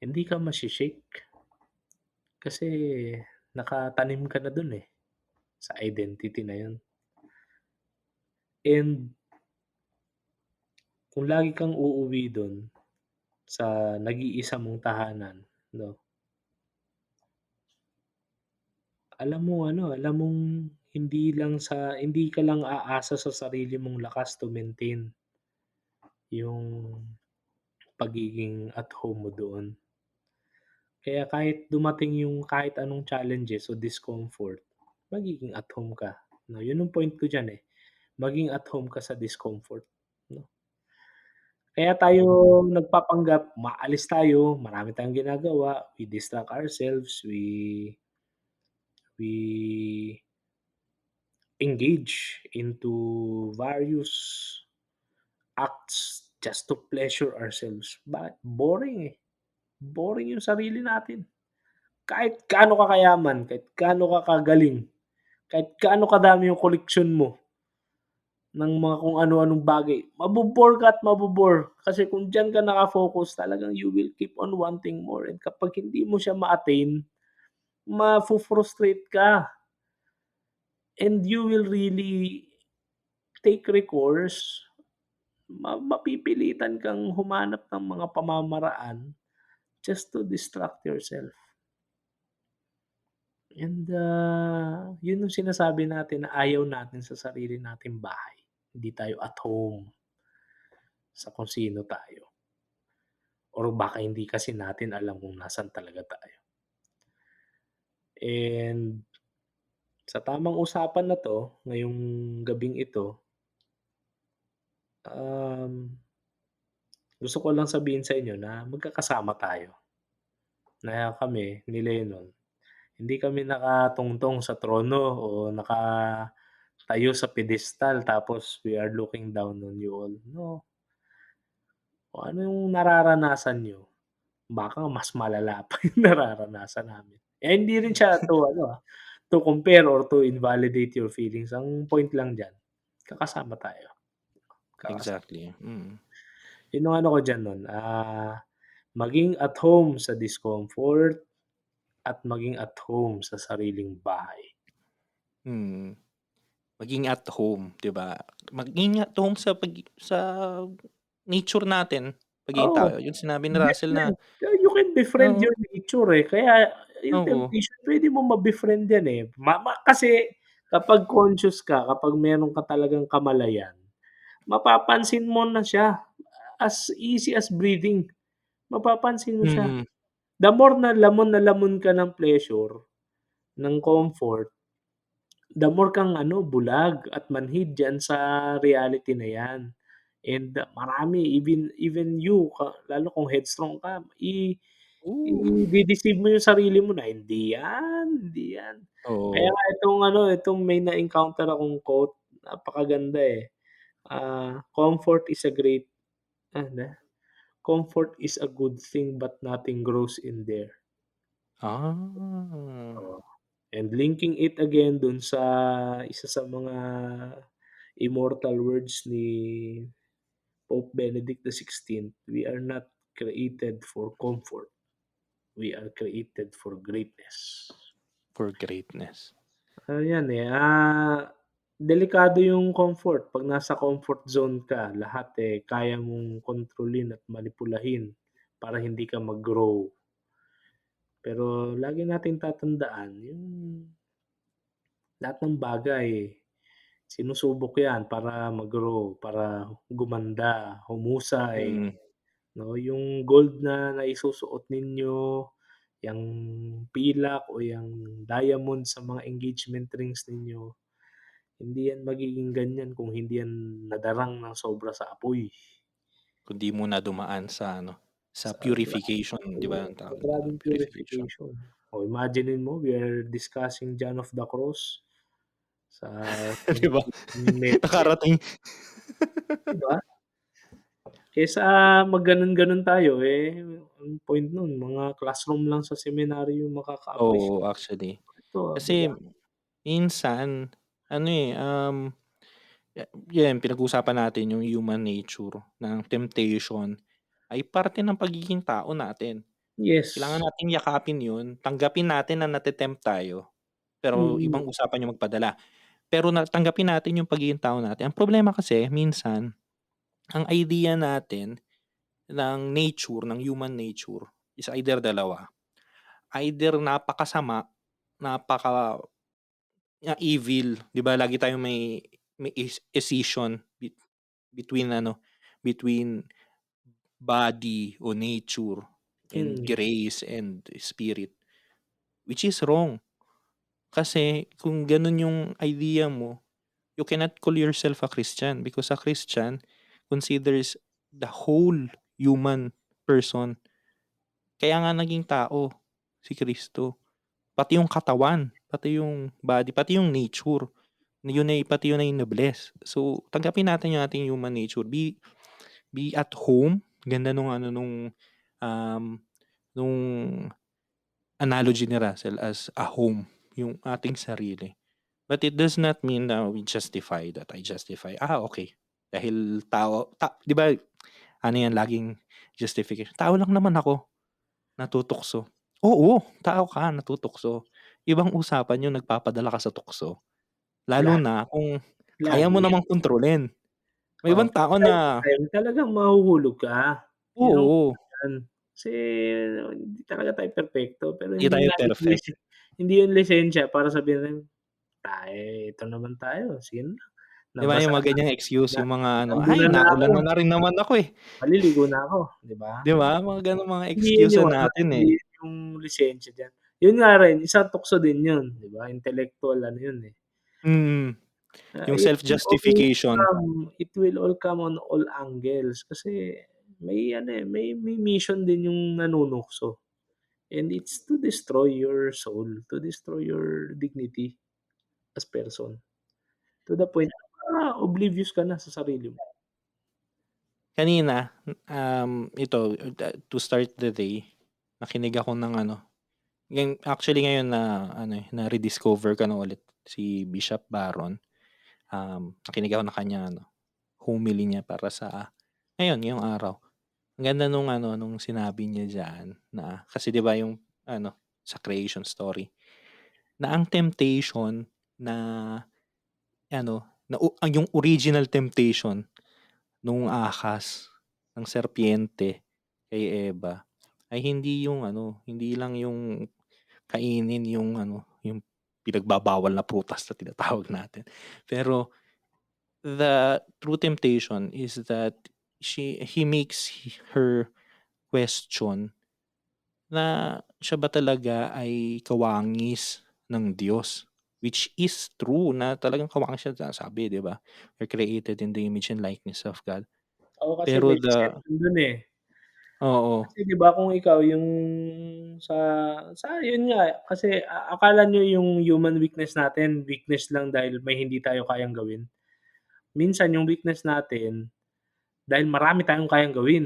hindi ka mashi-shake kasi nakatanim ka na dun, sa identity na yun. And kung lagi kang uuwi dun sa nag-iisa mong tahanan 'no, alam mong hindi ka lang aasa sa sarili mong lakas to maintain yung pagiging at home mo doon. Kaya kahit dumating yung kahit anong challenges o discomfort, magiging at home ka 'no, yun ang point ko diyan, maging at home ka sa discomfort 'no. Kaya tayo nagpapanggap umaalis tayo, marami tayong ginagawa, we distract ourselves, we engage into various acts just to pleasure ourselves. Bakit? Boring, boring yung sarili natin. Kahit gaano ka kayaman, kahit gaano ka kagaling, kahit gaano kadami yung koleksyon mo ng mga kung ano-anong bagay, ka at kasi kung diyan ka naka-focus talagang you will keep on wanting more, and kapag hindi mo siya ma-attain, mafu-frustrate ka, and you will really take recourse, mapipilitan kang humanap ng mga pamamaraan just to distract yourself. And, 'yun yung sinasabi natin na ayaw natin sa sarili nating bahay. Hindi tayo at home sa kung sino tayo, or baka hindi kasi natin alam kung nasaan talaga tayo. And sa tamang usapan na 'to, ngayong gabing ito, um, gusto ko lang sabihin sa inyo na magkakasama tayo, na kami ni Lennon, hindi kami nakatungtong sa trono o nakatayo sa pedestal tapos we are looking down on you all, no. kung ano yung nararanasan niyo, baka mas malala pa yung nararanasan namin. Eh, hindi rin siya to ano, to compare or to invalidate your feelings. Ang point lang diyan, kakasama tayo, kakasama. Exactly, mm. Yun ang ano ko diyan nun, maging at home sa discomfort at maging at home sa sariling bahay. Mm. Maging at home, 'di ba? Maging at home sa nature natin, pagiging Oo, tao. Yung sinabi ni Russell na you can befriend oo, your nature, eh, kaya yung oo. temptation puwede mong ma-befriend yan, eh. Kasi kapag conscious ka, kapag meron ka talagang kamalayan, mapapansin mo na siya, as easy as breathing, mapapansin mo siya. Mm, The more na lamon ka ng pleasure, ng comfort, the more kang ano, bulag at manhid diyan sa reality na 'yan. And marami, even you lalo kung headstrong ka, oo, ide-deceive mo yung sarili mo na, "Hindi yan, hindi yan." Kaya oo. nga itong ano, itong may na-encounter akong quote, napakaganda, eh. Comfort is a great ano, "Comfort is a good thing but nothing grows in there." Ah, Oo. And linking it again dun sa isa sa mga immortal words ni Pope Benedict XVI, "We are not created for comfort, we are created for greatness." for greatness. Ano yan, eh, delikado yung comfort. 'Pag nasa comfort zone ka, lahat, eh, kaya mong kontrolin at manipulahin para hindi ka mag-grow. Pero lagi nating tatandaan yung lahat ng bagay sinusubok 'yan para mag-grow, para gumanda, humusay, Mm, 'no? Yung gold na naisusuot ninyo, yang pilak o yang diamond sa mga engagement rings ninyo, hindi yan magiging ganyan kung hindi yan nadarang ng sobra sa apoy. kung di muna dumaan sa ano, sa Sa purification, 'di ba ang sa tawag dun, grabeng purification. purification. O imaginin mo, we are discussing John of the Cross sa 'Di ba? message, Nakarating 'di ba? Kaysa mag-gano'n-gano'n tayo, eh, ang point nun mga classroom lang sa seminaryo yung makaka-appreciate oo, actually. nito, 'di ba? Kasi minsan ano, eh, yan pinag-uusapan natin yung human nature ng temptation ay parte ng pagiging tao natin. Kailangan Yes, nating yakapin yun, tanggapin natin na nate-tempt tayo, pero mm, ibang usapan yung magpadala. Pero na tanggapin natin yung pagiging tao natin. Ang problema kasi minsan, ang idea natin ng nature, ng human nature is either dalawa. Either napakasama, evil, 'di ba lagi tayong may escission between ano, between body o nature and mm, grace and spirit, which is wrong. Kasi kung gano'n yung idea mo, you cannot call yourself a Christian because a Christian considers the whole human person. Kaya nga naging tao si Kristo, pati yung katawan, pati yung body, pati yung nature, yun ay pati yun ay na-bless. So, tanggapin natin yung ating human nature, be at home, ganda nung ano um, nung analogy ni Russell as a home, yung ating sarili. But it does not mean na we justify that. I justify, okay. Dahil tao, 'di ba, ano yan, laging justification. Tao lang naman ako, natutukso. Oo, tao ka, natutukso. Ibang usapan yung nagpapadala ka sa tukso. Lalo lagi, na kung kaya lagi mo yan. namang kontrolin. May Oo, ibang from tao time to na, time talagang mahuhulog ka, yun ang oo, yan. Kasi hindi talaga tayo perpekto, pero hindi tayo perfect. hindi yun lisensya para sabihin natin, ito naman tayo, sige na, 'Di ba yung nabasa mga na, ganyang excuse, na yung mga ano, nandun "Ay, na ako, naulan na rin naman ako, eh." maliligo na ako, 'di ba? 'Di ba, mga gano'ng mga Hindi yun excuse yung ano, natin, hindi eh. yun yung lisensya diyan. Yun nga rin, isang tukso din yun, 'di ba, intellectual ano yun, eh. Mm, yung It will all self-justification. come on all angles kasi may ano, eh, may mission din yung nanunukso, and it's to destroy your soul, to destroy your dignity as person, to the point na oblivious ka na sa sarili mo. kanina, ito, to start the day, nakinig ako ng ano, actually ngayon na ano, na-rediscover ko na ulit si Bishop Barron. Nakinig ako ng kanyang ano, homily niya para sa ngayon, ngayong araw. Ang ganda nung ano, nung sinabi niya diyan na kasi 'di ba yung ano, sa creation story, na ang temptation na ano, yung original temptation nung ahas, ng serpyente kay Eva ay hindi yung ano, hindi lang yung kainin yung ano, yung pinagbabawal na prutas na tinatawag natin. Pero the true temptation is that he makes her question na siya ba talaga ay kawangis ng Diyos? Which is true na talagang kawangis siya, sabi 'di ba? We're created in the image and likeness of God. Oo, kasi Pero may deception dun, eh. oo, Kasi 'di ba kung ikaw yung sa yun nga, kasi akala niyo yung human weakness natin, weakness lang dahil may hindi tayo kayang gawin. Minsan yung weakness natin dahil marami tayong kayang gawin.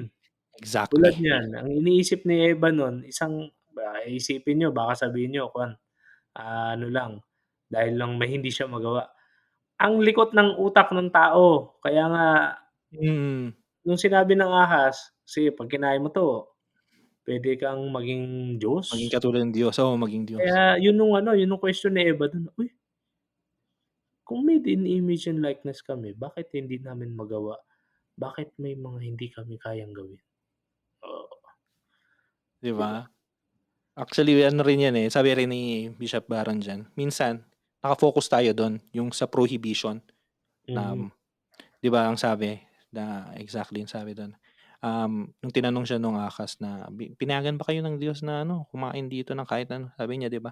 Tulad exactly. niyan, ang iniisip ni Eva nun iisipin niyo baka sabihin niyo ano lang, dahil lang may hindi siya magawa. Ang likot ng utak ng tao, kaya nga Mm, nung sinabi ng ahas, "Sige 'pag kinain mo 'to, puwede kang maging Diyos." maging katulad ng Diyos, oo, maging Diyos. Kaya yun nung question ni Eva dun, "Uy, kung made in image and likeness kami, bakit hindi namin magawa? Bakit may mga hindi kami kayang gawin?" Oo, 'Di 'di ba? ba? Actually ano rin 'yan, eh, sabi rin ni Bishop Barron diyan, minsan naka-focus tayo dun, yung sa prohibition na Mhm, 'di ba ang sabi na exactly yung sabi dun, nung tinanong siya nung akas na, "Pinayagan ba kayo ng Diyos na ano, kumain dito ng kahit ano?" Sabi niya 'di ba,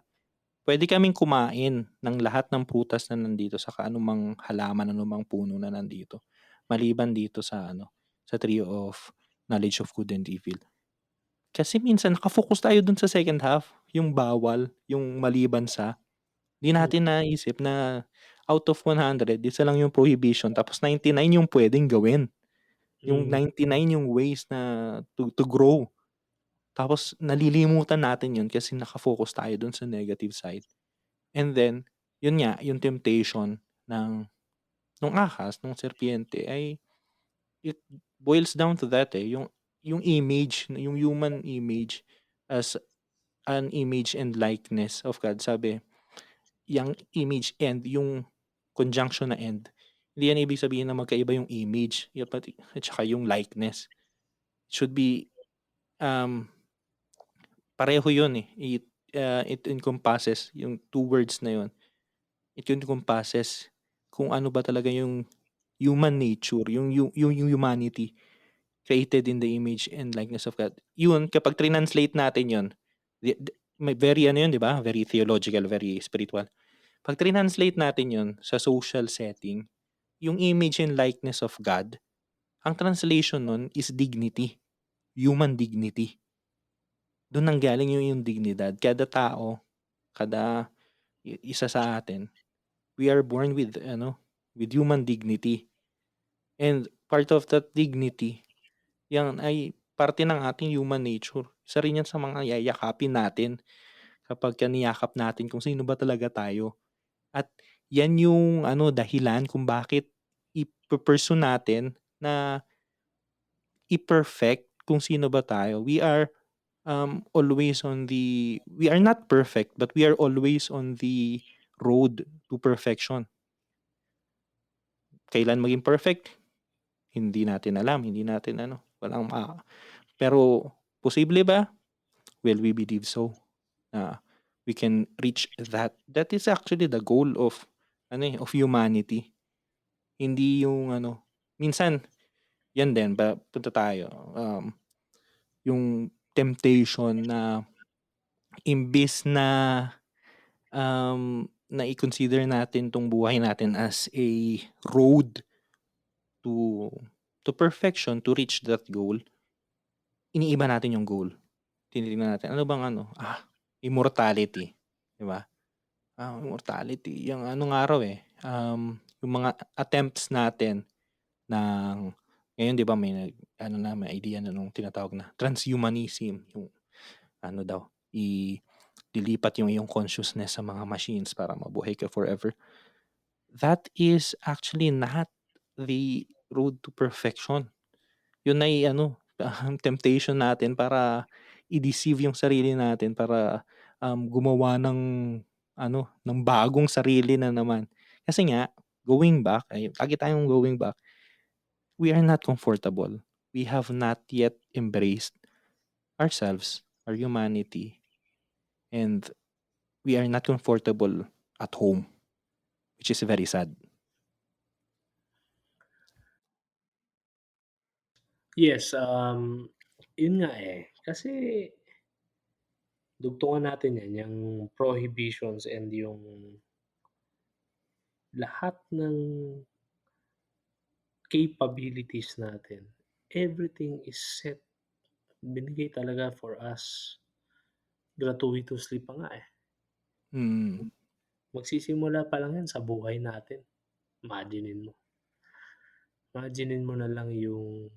"Puwede kaming kumain ng lahat ng prutas na nandito saka anumang halaman, anumang puno na nandito, maliban dito sa ano, sa tree of knowledge of good and evil." Kasi minsan naka-focus tayo dun sa second half, yung bawal, yung maliban sa. Di hmm, natin naisip na out of 100 isa lang yung prohibition tapos 99 yung puwedeng gawin. Yung hmm, 99 yung ways na to grow. Tapos nalilimutan natin yun kasi naka-focus tayo dun sa negative side. And then, yun nga, yung temptation ng nung ahas, nung serpyente ay it boils down to that, eh, yung image, yung human image as an image and likeness of God. Sabi, yang image and yung conjunction na and, hindi yan ibig sabihin na magkaiba yung image, yung pati at saka yung likeness. Should be, um, pareho yun, eh. It encompasses yung two words na yun. It encompasses kung ano ba talaga yung human nature, yung humanity created in the image and likeness of God. Yun, kapag translate natin yun, may very ano yun, 'di ba? Very theological, very spiritual. 'Pag translate natin 'yun sa social setting, yung image and likeness of God, ang translation nun is dignity, human dignity. Dun nanggaling yung dignidad. Kada tao, kada isa sa atin, we are born with ano, with human dignity. And part of that dignity, yan ay parte ng ating human nature. Isa rin yan sa mga yayakapin natin kapagka niyakap natin kung sino ba talaga tayo. At yan yung ano, dahilan kung bakit ipe-pursue natin na i-perfect kung sino ba tayo. We are not perfect, but we are always on the road to perfection. Kailan maging perfect? Hindi natin alam, hindi natin ano, walang pero posible ba? Well, we believe so na we can reach that. That is actually the goal of ano, of humanity. Hindi yung ano, minsan yan din punta tayo, yung temptation na imbis na, na i-consider natin 'tong buhay natin as a road to perfection, to reach that goal, iniiba natin yung goal. Tinitingnan natin, ano bang ano, immortality, 'di ba? Immortality, yung ano nga raw, eh, yung mga attempts natin ng Ngayon 'di ba may ano na, may idea na nung tinatawag na transhumanism, yung ano daw, lilipat yung iyong consciousness sa mga machines para mabuhay ka forever. That is actually not the road to perfection. Yun ay ano, temptation natin para i-deceive yung sarili natin para, gumawa ng ano, ng bagong sarili na naman. Kasi nga, going back, ay lagi tayong going back, we are not comfortable. We have not yet embraced ourselves, our humanity, and we are not comfortable at home, which is very sad. Yes, yun nga, kasi dugtungan natin 'yan, yung prohibitions and yung lahat ng capabilities natin, everything is set, binigay talaga for us gratuitously pa nga, eh. Mm, Magsisimula pa lang 'yan sa buhay natin, imaginin mo. Imaginin mo na lang yung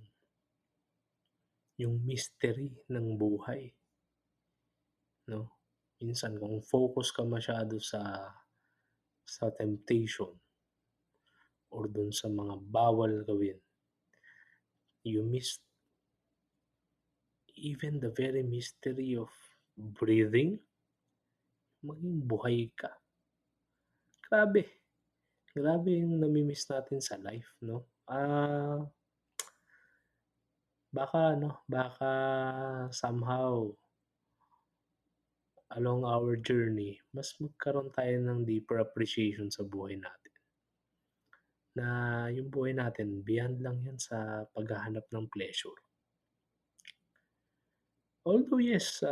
mystery ng buhay, 'no? Minsan kung focus ka masyado sa temptation or dun sa mga bawal gawin, you miss even the very mystery of breathing, maging buhay ka. Grabe, grabe yung nami-miss natin sa life, 'no? Baka ano, baka somehow along our journey, mas magkaroon tayo ng deeper appreciation sa buhay natin. Na yung buhay natin beyond lang 'yan sa paghahanap ng pleasure. Although yes,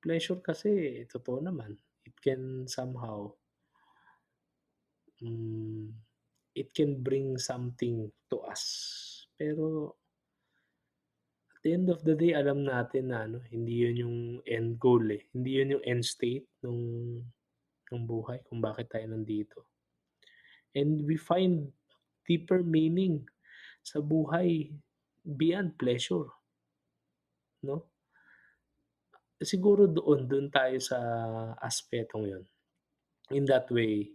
pleasure kasi totoo naman, it can somehow, hmm, it can bring something to us. Pero at the end of the day alam natin na ano, hindi 'yun yung end goal, eh, hindi 'yun yung end state nung buhay kung bakit tayo nandito. And we find deeper meaning sa buhay beyond pleasure, 'no? Siguro doon tayo sa aspetong 'yun. In that way,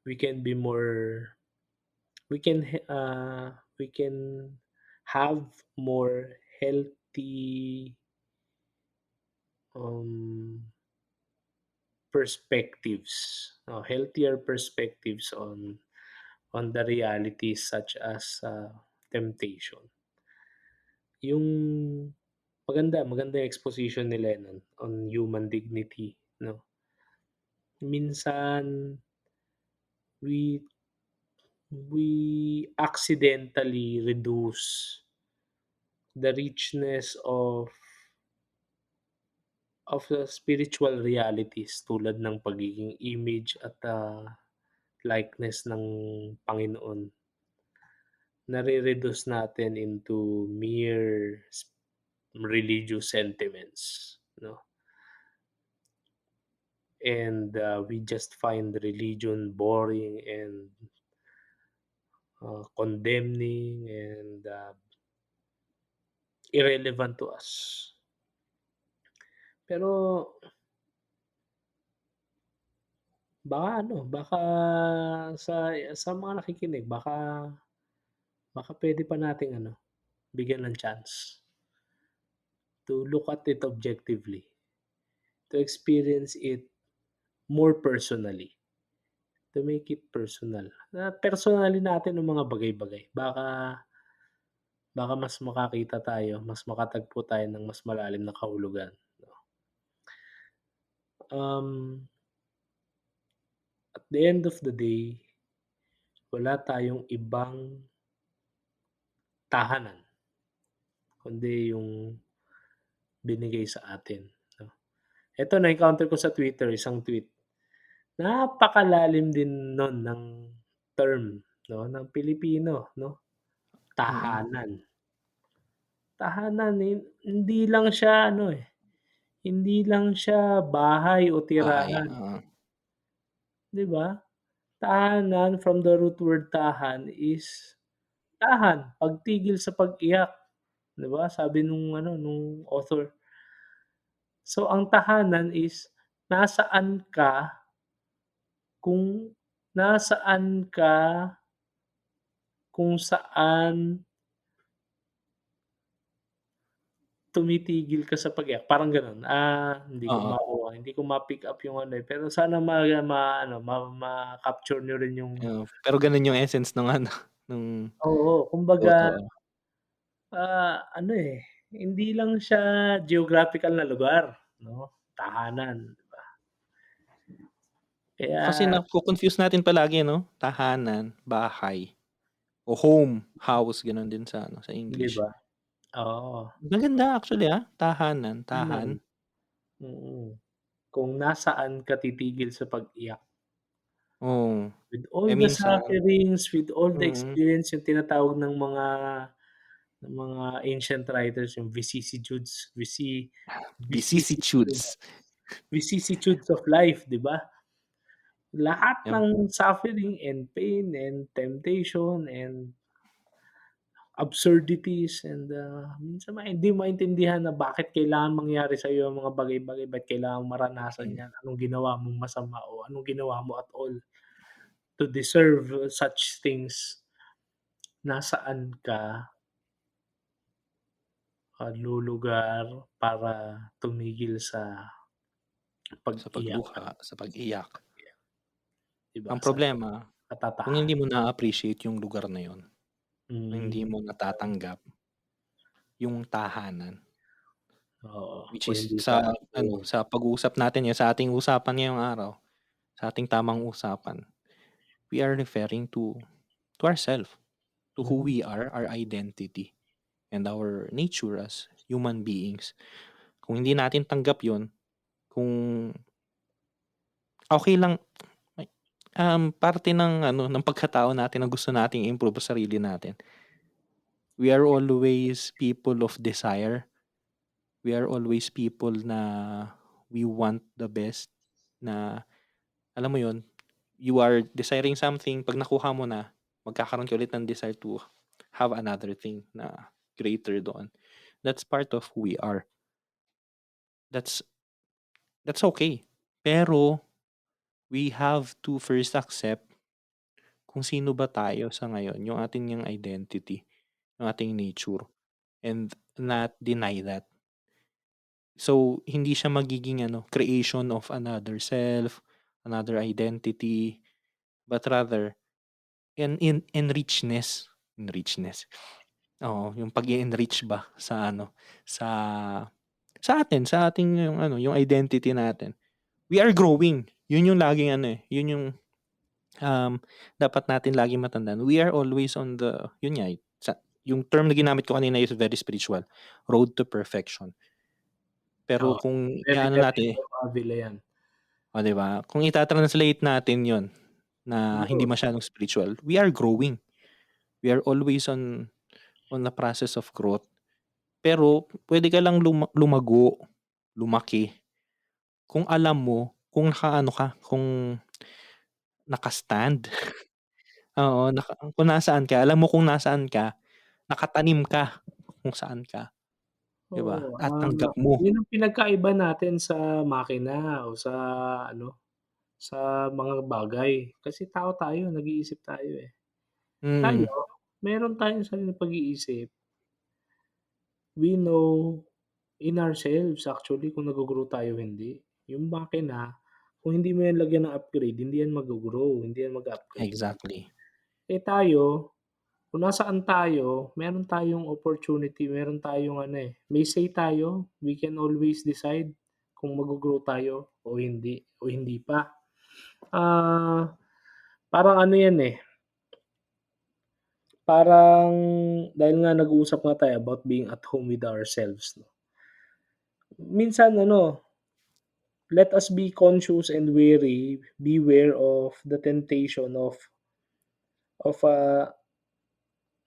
we can be more we can have more healthy, um, perspectives, healthier perspectives on the realities such as, temptation. Yung maganda yung exposition ni Lennon on human dignity, 'no? Minsan we we accidentally reduce the richness of the spiritual realities tulad ng pagiging image at, likeness ng Panginoon. Nare-reduce natin into mere religious sentiments, 'no? And, we just find religion boring and, condemning and, irrelevant to us. Pero baka ano, baka sa mga nakikinig baka puwede pa nating ano, bigyan ng chance to look at it objectively, to experience it more personally, to make it personal. Na personalin natin ang mga bagay-bagay. Baka mas makakita tayo, mas makatagpo tayo ng mas malalim na kahulugan, 'no? Um, at the end of the day, wala tayong ibang tahanan kundi yung binigay sa atin, 'no? Eto na-encounter ko sa Twitter, isang tweet. Napakalalim din nun ng term, 'no, ng Pilipino, 'no, mm. tahanan. Tahanan, hindi lang siya ano, hindi lang siya bahay o Bahay, tirahan, oo. 'di ba? Tahanan from the root word tahan is tahan, pagtigil sa pag-iyak, 'di ba? Sabi nung ano, nung author. So, ang tahanan is nasaan ka kung nasaan ka kung saan tumitigil ka sa pag-iyak, parang gano'n. Oo, Hindi ko ma-pick up yung ano, eh, pero sana ma-ano, ma-capture niyo rin yung pero gano'n yung essence nung ano, nung oo, kumbaga, totoo. ano, eh, hindi lang siya geographical na lugar, 'no, tahanan, 'di ba? Kasi Kaya naco-confuse natin palagi 'no, tahanan, bahay o home, house gano'n din sa ano, sa 'di English. ba? Oo, Maganda actually, tahanan, tahan. tahanan, kung nasaan ka titigil sa pag-iyak. Oo, With all eh, the minsan sufferings, with all the mm, experience, yung tinatawag ng mga ancient writers, yung vicissitudes vicissitudes. vicissitudes of life, 'di ba? Lahat Yep, ng suffering and pain and temptation and absurdities and, minsan hindi mo maintindihan na bakit kailangan mangyari sa'yo ang mga bagay-bagay, ba't kailangang maranasan hmm, 'yan, anong ginawa mong masama o anong ginawa mo at all to deserve such things. Nasaan ka lulugar para tumigil sa sa pag-iyak pagluha, at sa pag-iyak. 'di ba, Ang sa problema kung hindi katatahan. mo na-appreciate yung lugar na yun, hindi Mm, mo natatanggap yung tahanan, oo, which kung is hindi pa sa ano, sa pag-uusap natin ngayon, sa ating usapan ngayong araw, sa ating tamang usapan, we are referring to ourself, to who mm, we are, our identity, and our nature as human beings. Kung hindi natin tanggap yun, kung okey lang ay, parte ng ano, ng pagkatao natin na gusto nating i-improve sa sarili natin. We are always people of desire. We are always people na we want the best, na alam mo yun, you are desiring something, 'pag nakuha mo na, magkakaroon ka ulit ng desire to have another thing na greater doon. That's part of who we are. That's that's okay. Pero we have to first accept kung sino ba tayo sa ngayon, yung ating yung identity, yung ating nature, and not deny that. So, hindi siya magiging ano, creation of another self, another identity, but rather in richness. Oo, yung pag-e-enrich ba sa ano, sa sa ating yung ano, yung identity natin. We are growing. Yun yung laging ano, eh, yun yung um, dapat natin laging matandaan. We are always on the yun nga, yung term na ginamit ko kanina is very spiritual, road to perfection. Pero oo, kung very i-ano natin, Benedicto Avila 'yan. 'di ba? Kung ita-translate natin yon na hindi Oo, masyadong spiritual, we are growing. We are always on the process of growth. Pero pwede ka lang lumago, lumaki kung alam mo kung nakaano ka, kung naka-stand. Oo, kung nasaan ka, alam mo kung nasaan ka, nakatanim ka kung saan ka, 'di ba? oo, At tanggap mo. 'yun ang pinagkaiba natin sa makina o sa ano, sa mga bagay. Kasi tao tayo, nag-iisip tayo, eh. Tayo, Mm, meron tayong sariling pag-iisip. We know in ourselves actually kung naggo-grow tayo o hindi. Yung makina, kung hindi mo yan lagyan ng upgrade, hindi yan maggo-grow, hindi yan mag-upgrade. exactly. Eh, tayo, kung nasaan tayo, meron tayong opportunity, meron tayong ano, eh, may say tayo. We can always decide kung maggo-grow tayo o hindi pa. Parang ano yan, eh, parang dahil nga nag-uusap nga tayo about being at home with ourselves 'no. Minsan ano, let us be conscious and wary, beware of the temptation of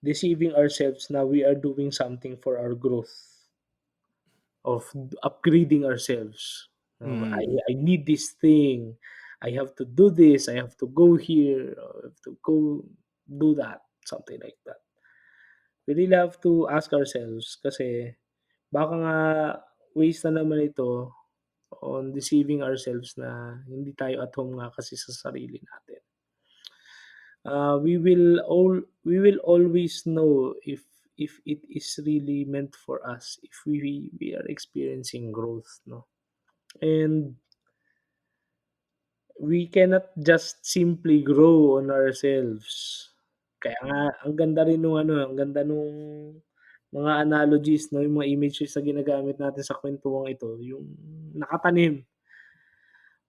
deceiving ourselves na we are doing something for our growth, of upgrading ourselves. Mm, I need this thing, I have to do this, I have to go here, I have to go do that, something like that. We really have to ask ourselves kasi baka nga waste na naman ito on deceiving ourselves na hindi tayo at home nga kasi sa sarili natin. We will always know if it is really meant for us, if we are experiencing growth, no? And we cannot just simply grow on ourselves. Kaya nga ang ganda rin nung ano, ang ganda nung mga analogies 'no, yung mga images na ginagamit natin sa kuwentuhang ito, yung nakatanim.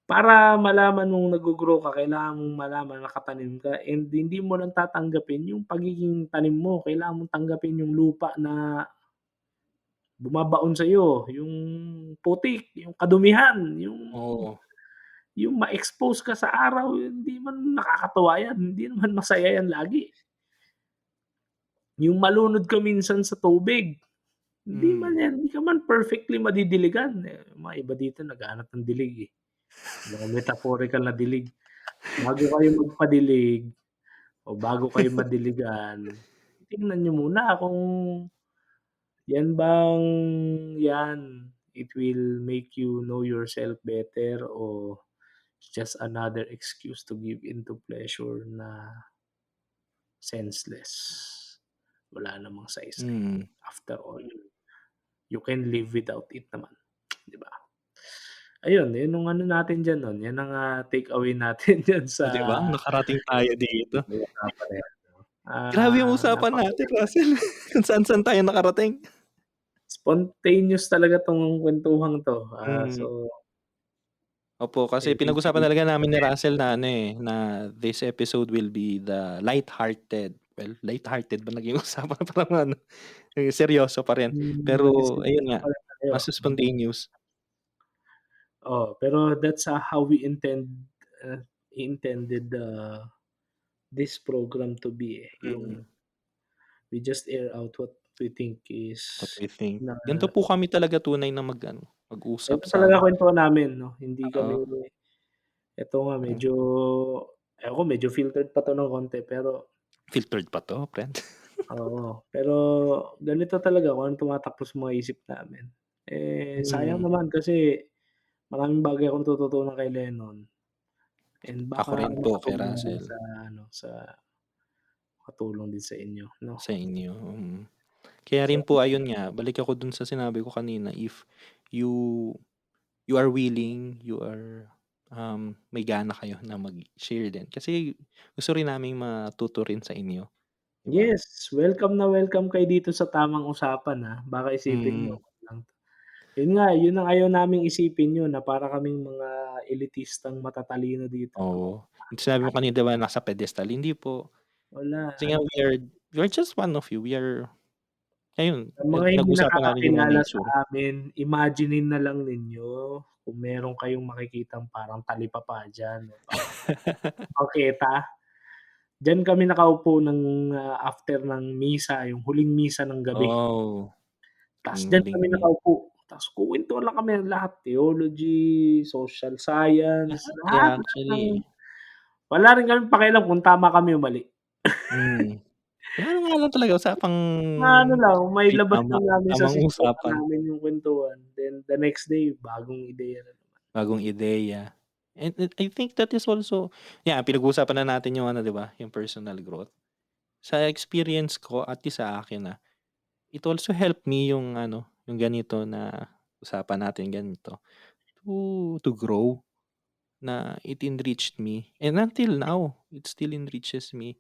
Para malaman mong naggo-grow ka kailangan mong malaman na nakatanim ka and hindi mo lang tatanggapin yung pagiging tanim mo, kailangan mong tanggapin yung lupa na bumabaon sa'yo, yung putik, yung kadumihan, Oo. yung ma-expose ka sa araw, hindi man nakakatuwa yan, hindi naman masaya yan lagi. Yung malunod ka minsan sa tubig, Hmm. hindi ka man perfectly madidiligan, eh, yung mga iba dito naghahanap ng dilig, eh, mga metaphorical na dilig. Bago kayo magpadilig o bago kayo madiligan, tingnan niyo muna kung yan bang yan, it will make you know yourself better o it's just another excuse to give into pleasure na senseless. Wala namang saysay. Mm. After all, you can live without it naman, 'di ba? Ayun, yun yung ano natin diyan nun, yan ang, take away natin diyan Oh, sa 'di ba nakarating tayo dito. usapan na yan 'no. Grabe yung usapan natin, Napakaganda. Russell. Kung saan-saan tayo nakarating. Spontaneous talaga 'tong kwentuhang 'to, Mm. so Opo, kasi pinag-usapan everything talaga namin ni Russell na ano, eh, na this episode will be the light-hearted. Well, light-hearted ba naging usapan parang ano, eh, seryoso pa rin. naging Pero ayun seryoso nga, pa rin tayo. mas spontaneous. Pero that's, how we intended, this program to be, eh, yung Mm. we just air out what we think is What we think. na Ganito po kami talaga tunay na mag-ano, mag-usap ganito sa talaga ano. kwentuhan namin 'no, hindi kami Oo. eto nga Hmm. medyo ewan ko medyo filtered pa 'to ng konti pero Filtered pa 'to, friend. oo, pero ganito talaga kung anong tumatakbo sa mga isip namin. Sayang Mm. naman kasi maraming bagay akong natututunan kay Lennon and Ako baka rin po kay makatulong din Russell, sa makatulong din sa inyo 'no. sa inyo, mm. Kaya rin So po ayun nga, balik ako dun sa sinabi ko kanina, if you you are willing, you are, may gana kayo na mag-share din. Kasi gusto rin naming matuto rin sa inyo, 'di ba? yes, welcome na welcome kayo dito sa tamang usapan, baka isipin niyo Mm, lang yun nga, yun ang ayaw naming isipin niyo na para kaming mga elitistang matatalino dito 'no. oo. Yung sinabi mo kanina 'di ba nasa pedestal, hindi po. Wala, Kasi nga we are just one of you. We are ayun, sa mga hindi pinag-usapan natin yung mga nakakakilala sa nature. amin, imaginin na lang ninyo kung meron kayong makikitang parang talipapa diyan o parang bangketa, diyan kami nakaupo ng, after ng misa, yung huling misa ng gabi. Oh, Ta's yung diyan huling kami nakaupo, ta's kukuwentuhan lang kami ng lahat, theology, social science, lahat, eh, lahat ng actually. wala rin kaming pakialam kung tama kami o mali. Mm. Yung ano nga lang talaga usapang Mga ano lang, may mailabas tama, lang namin sa tamang sistuhan usapan, namin yung kwentuhan, then the next day bagong ideya na naman. bagong ideya. And I think that is also pinag-uusapan na natin yung ano 'di ba, yung personal growth. Sa experience ko at least sa akin, it also helped me yung ano, yung ganito na usapan natin ganito to grow, na it enriched me and until now, it still enriches me.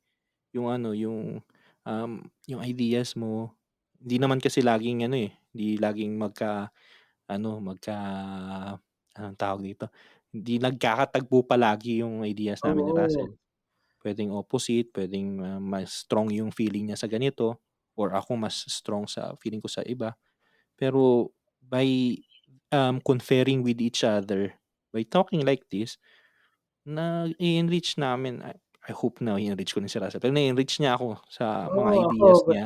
Yung ano, yung ideas mo, hindi naman kasi laging ano, eh, hindi laging ano, anong tawag dito, hindi nagkakatagpo palagi yung ideas namin ni Oo, Russell. Puwedeng opposite, puwedeng, mas strong yung feeling niya sa ganito or ako mas strong sa feeling ko sa iba. Pero by, conferring with each other, by talking like this, na-e-enrich namin, I hope na-e-enrich ko rin si Russell, pero na-e-enrich niya ako sa mga ako ideas niya.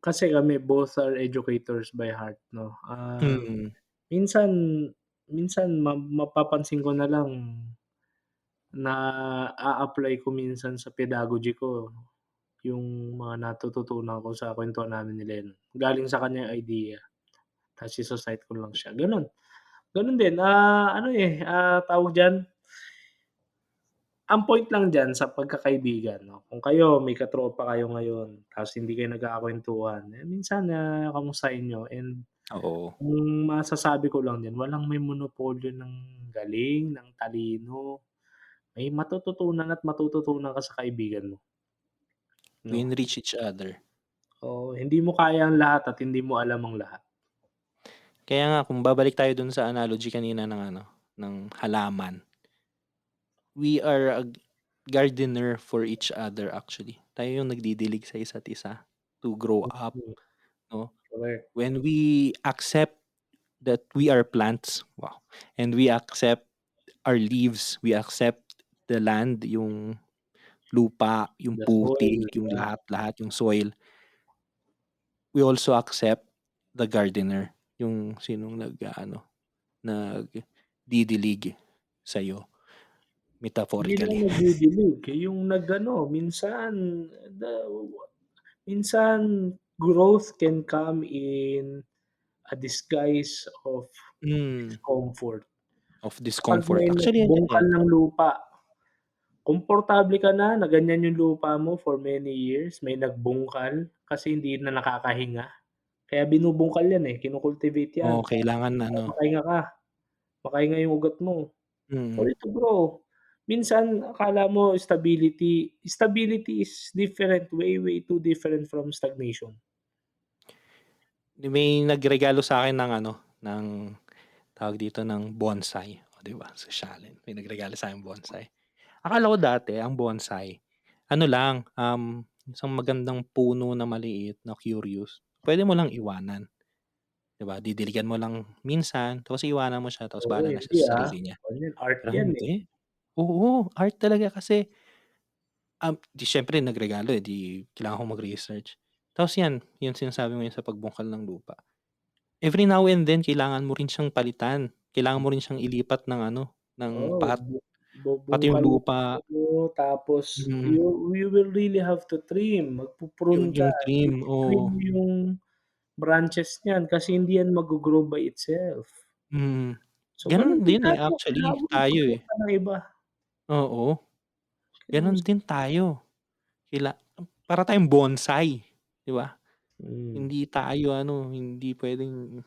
kasi kami both are educators by heart 'no. Mm, Minsan minsan mapapansin ko na lang na a-apply ko minsan sa pedagogy ko yung mga natututunan ko sa kuwentuhan namin ni Lennon. Galing sa kanya yung idea, ta's iso-cite ko lang siya, gano'n. Gano'n din, ano, tawag diyan, ang point lang diyan sa pagkakaibigan 'no, kung kayo may katropa kayo ngayon tapos hindi kayo nagkakakwentuhan, minsan, kamustahin niyo and Oo. kung masasabi ko lang diyan, walang may monopolyo ng galing, ng talino. May matututunan at matututunan ka sa kaibigan mo, We 'no? enrich each other. Oo, hindi mo kaya ang lahat at hindi mo alam ang lahat. Kaya nga kung babalik tayo dun sa analogy kanina ng ano, ng halaman, we are a gardener for each other actually. Tayo yung nagdidilig sa isa't isa to grow up, Mm, 'no? correct. When we accept that we are plants, wow, and we accept our leaves, we accept the land, yung lupa, yung The soil, putik, yung yeah. lahat-lahat, yung soil. We also accept the gardener, yung sinong nag-aano, nagdidilig sa'yo, Hindi lang metaphorically. nagdidilig, yung nag-ano, the minsan growth can come in a disguise of Hmm, discomfort. of Kapag discomfort. may Actually, yan nagbungkal yan, ng lupa, komportable ka na ganyan yung lupa mo for many years, may nagbungkal kasi hindi na nakakahinga. Kaya binubungkal yan, kino-cultivate yan oo, kailangan para ano, makahinga ka, makahinga yung ugat mo for mm. it to grow. Minsan akala mo stability is different, way too different from stagnation. May nagregalo sa'kin ng ano, ng tawag dito, ng bonsai, oh, 'di ba, sosyalin. May nagregalo sa'king bonsai. Akala ko dati ang bonsai ano lang, isang magandang puno na maliit na curious, puwede mo lang iwanan, 'di ba? Didiligan mo lang minsan tapos iwanan mo siya tapos Oo, bahala na siya hindi, sa sarili niya. ano yan, art Pero yan, hindi, oo, art talaga kasi, 'di siyempre nagregalo, 'di kailangan kong mag-research. Tapos 'yan, yung sinasabi mo yun sa pagbungkal ng lupa. Every now and then kailangan mo rin siyang palitan, kailangan mo rin siyang ilipat ng ano, ng oo, part, pati yung bubungkalin lupa, mo tapos mm, you will really have to trim, yun magpu-prune ka, yung trim, trim oo, yung branches niyan kasi hindi yan maggo-grow by itself. mm. So, Gano'n gano'n din din, eh, tayo, actually kailangan mo ng tayo, eh, suporta ng iba. oo, Kailangan mo gano'n din tayo. Kaila para tayong bonsai, 'di ba? hmm, Hindi tayo ano, hindi puwedeng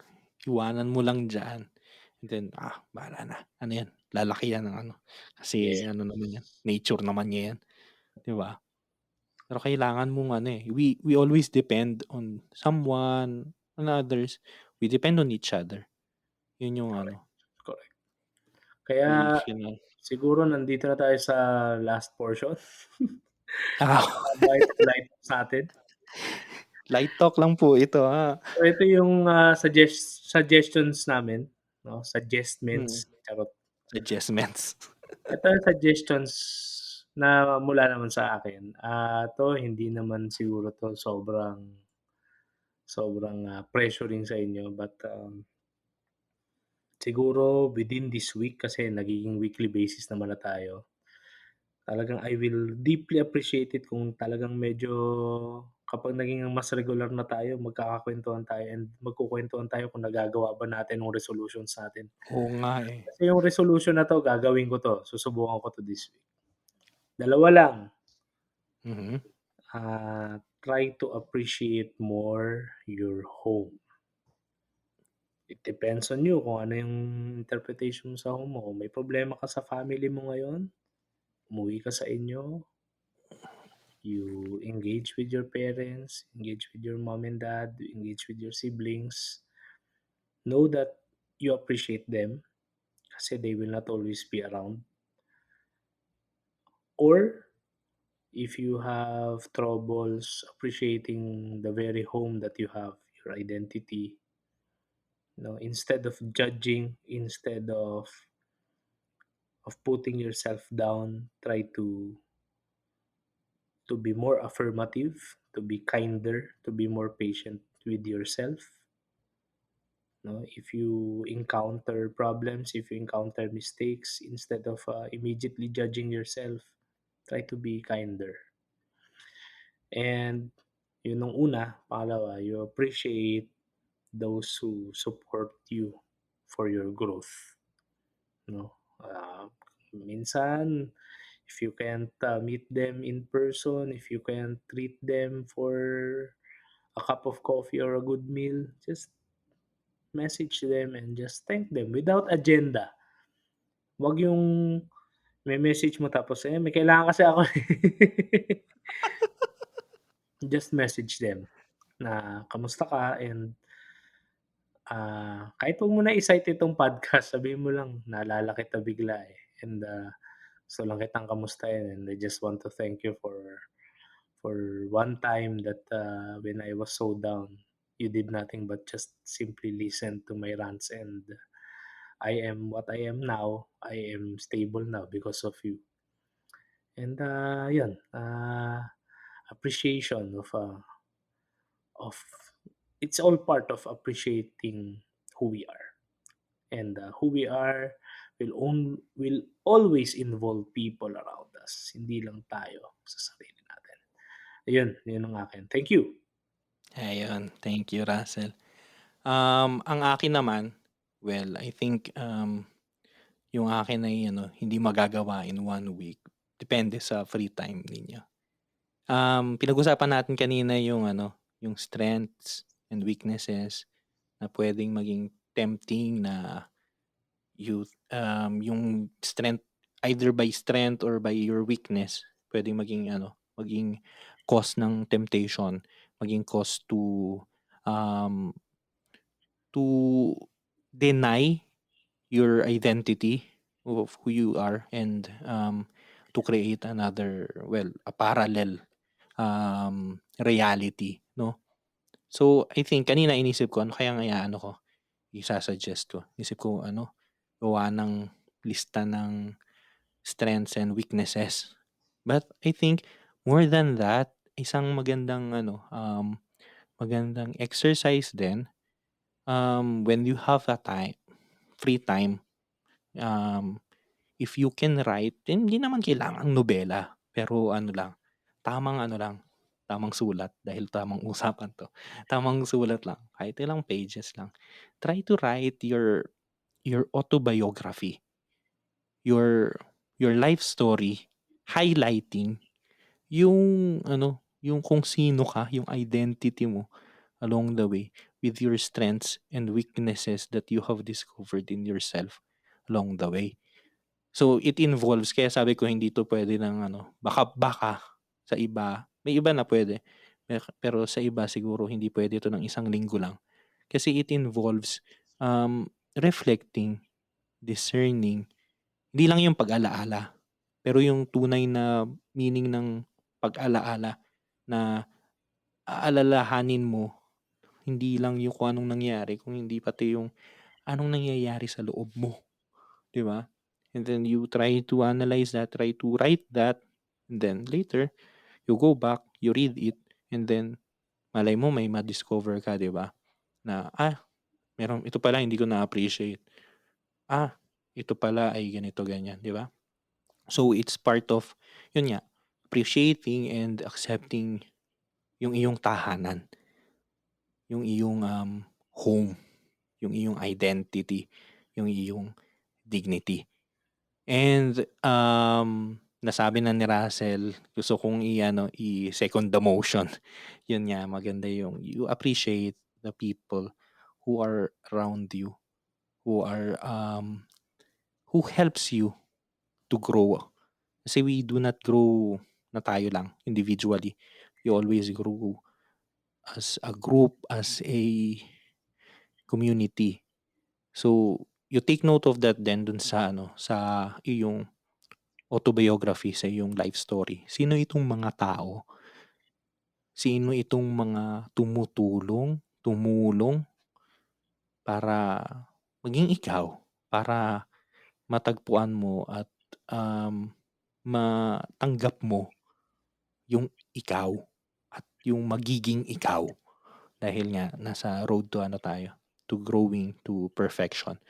iwanan mo lang diyan and then, bahala na, ano 'yan, lalaki yan ng ano, kasi yes, ano naman 'yan, nature naman niya 'yan, 'di ba? Pero kailangan mong ano, we always depend on someone, on others. We depend on each other. 'Yun yung correct, ano, correct. Kaya we cannot siguro nandito na tayo sa last portion. ah, Napakahaba itong live sa'tin. light talk lang po ito, So, ito yung, suggestions namin, 'no, Mm, suggestments, charot. adjustments. Ito yung suggestions na mula naman sa akin. 'To hindi naman siguro 'to sobrang sobrang, pressuring sa inyo but, siguro within this week kasi nagiging weekly basis naman na tayo. Talagang I will deeply appreciate it kung talagang medyo kapag naging mas regular na tayo, magkakakuwentuhan tayo and magkukuwentuhan tayo kung nagagawa ba natin yung resolutions natin. Oo nga, eh. Kasi yung resolution na 'to gagawin ko 'to, susubukan ko 'to this week. Dalawa lang, Mhm. try to appreciate more your home. It depends on you kung ano yung interpretation mo sa home mo. Kung may problema ka sa family mo ngayon, umuwi ka sa inyo, you engage with your parents, engage with your mom and dad, you engage with your siblings. Know that you appreciate them kasi they will not always be around. Or if you have troubles appreciating the very home that you have, your identity, instead of judging, instead of putting yourself down, try to be more affirmative, to be kinder, to be more patient with yourself. No, if you encounter problems, if you encounter mistakes, instead of immediately judging yourself, try to be kinder. And yun ang una. Pangalawa, you appreciate those who support you for your growth, 'no? Minsan if you can't, meet them in person, if you can't treat them for a cup of coffee or a good meal, just message them and just thank them without agenda. 'Wag yung me-message mo tapos, "Eh, may kailangan kasi ako, eh." Just message them na, "Kamusta ka?" And, kahit 'wag mo na i-cite itong podcast, sabihin mo lang, "Naalala kita bigla, eh, and, gusto lang kitang kamustahin and I just want to thank you for one time that, when I was so down, you did nothing but just simply listen to my rants and I am what I am now. I am stable now because of you." And, yun, appreciation of it's all part of appreciating who we are. And, who we are will always involve people around us, hindi lang tayo sa sarili natin. Ayun, yun ang akin. Thank you. Ayun, thank you, Russell. Ang akin naman, well, I think, yung akin ay ano, hindi magagawa in 1 week. Depende sa free time ninyo. Pinag-usapan natin kanina yung ano, yung strengths and weaknesses na puwedeng maging tempting na yung strength, either by strength or by your weakness, puwedeng maging ano, maging cause ng temptation, maging cause um, to deny your identity of who you are and to create another, well, a parallel reality, no? So, I think kanina inisip ko, ano kaya ang ano ko, isa-suggest ko. Isip ko, ano, gawa ng lista ng strengths and weaknesses. But I think more than that, isang magandang ano, magandang exercise din, when you have a time, free time, um, if you can write, hindi naman kailangang nobela, pero ano lang, tamang ano lang, tamang sulat dahil tamang usapan 'to. Tamang sulat lang, kahit ilang pages lang. Try to write your autobiography, your your life story, highlighting yung ano, yung kung sino ka, yung identity mo along the way with your strengths and weaknesses that you have discovered in yourself along the way. So, it involves, kaya sabi ko hindi 'to puwede ng ano, baka sa iba, may iba na puwede, pero sa iba siguro hindi puwede 'to ng isang linggo lang. Kasi it involves, reflecting, discerning, hindi lang yung pag-alaala, pero yung tunay na meaning ng pag-alaala na aalalahanin mo, hindi lang yung kung anong nangyari, kung hindi pati yung anong nangyayari sa loob mo, 'di ba? And then you try to analyze that, try to write that, and then later you go back, you read it, and then malay mo may ma-discover ka, 'di ba? Na, meron ito pala hindi ko na-appreciate. Ito pala ay ganito ganyan, 'di ba? So it's part of yun nga, appreciating and accepting yung iyong tahanan, yung iyong home, yung iyong identity, yung iyong dignity. And nasabi na ni Russell, gusto kong i-second the motion. Yun nga, maganda yung you appreciate the people who are around you, who are who helps you to grow. Kasi we do not grow na tayo lang individually. We always grow as a group, as a community. So, you take note of that then dun sa ano, sa iyong autobiography, sa iyong life story. Sino itong mga tao? Sino itong mga tumulong para maging ikaw, para matagpuan mo at um, matanggap mo yung ikaw at yung magiging ikaw. Dahil nga nasa road to ano tayo, to growing to perfection.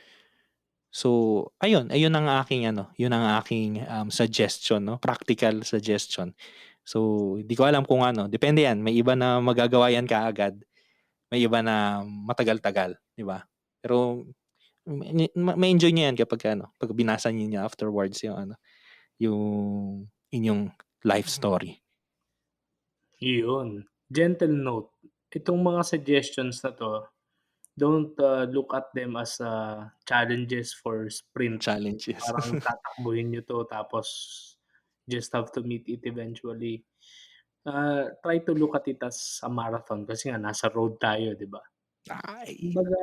So, ayun ang aking ano, yun ang aking suggestion, no? Practical suggestion So, hindi ko alam kung ano, depende 'yan. May iba na magagawa 'yan kaagad, may iba na matagal-tagal, 'di ba? Pero ma-enjoy niyo 'yan kapagka ano, 'pag binasa niyo afterwards yung ano, yung inyong life story. Iyon, gentle note, itong mga suggestions na 'to, don't, look at them as, challenges for sprint. Challenges. Parang tatakbuhin niyo 'to tapos just have to meet it eventually. Try to look at it as a marathon kasi nga nasa road tayo, 'di ba? Ay, Kumbaga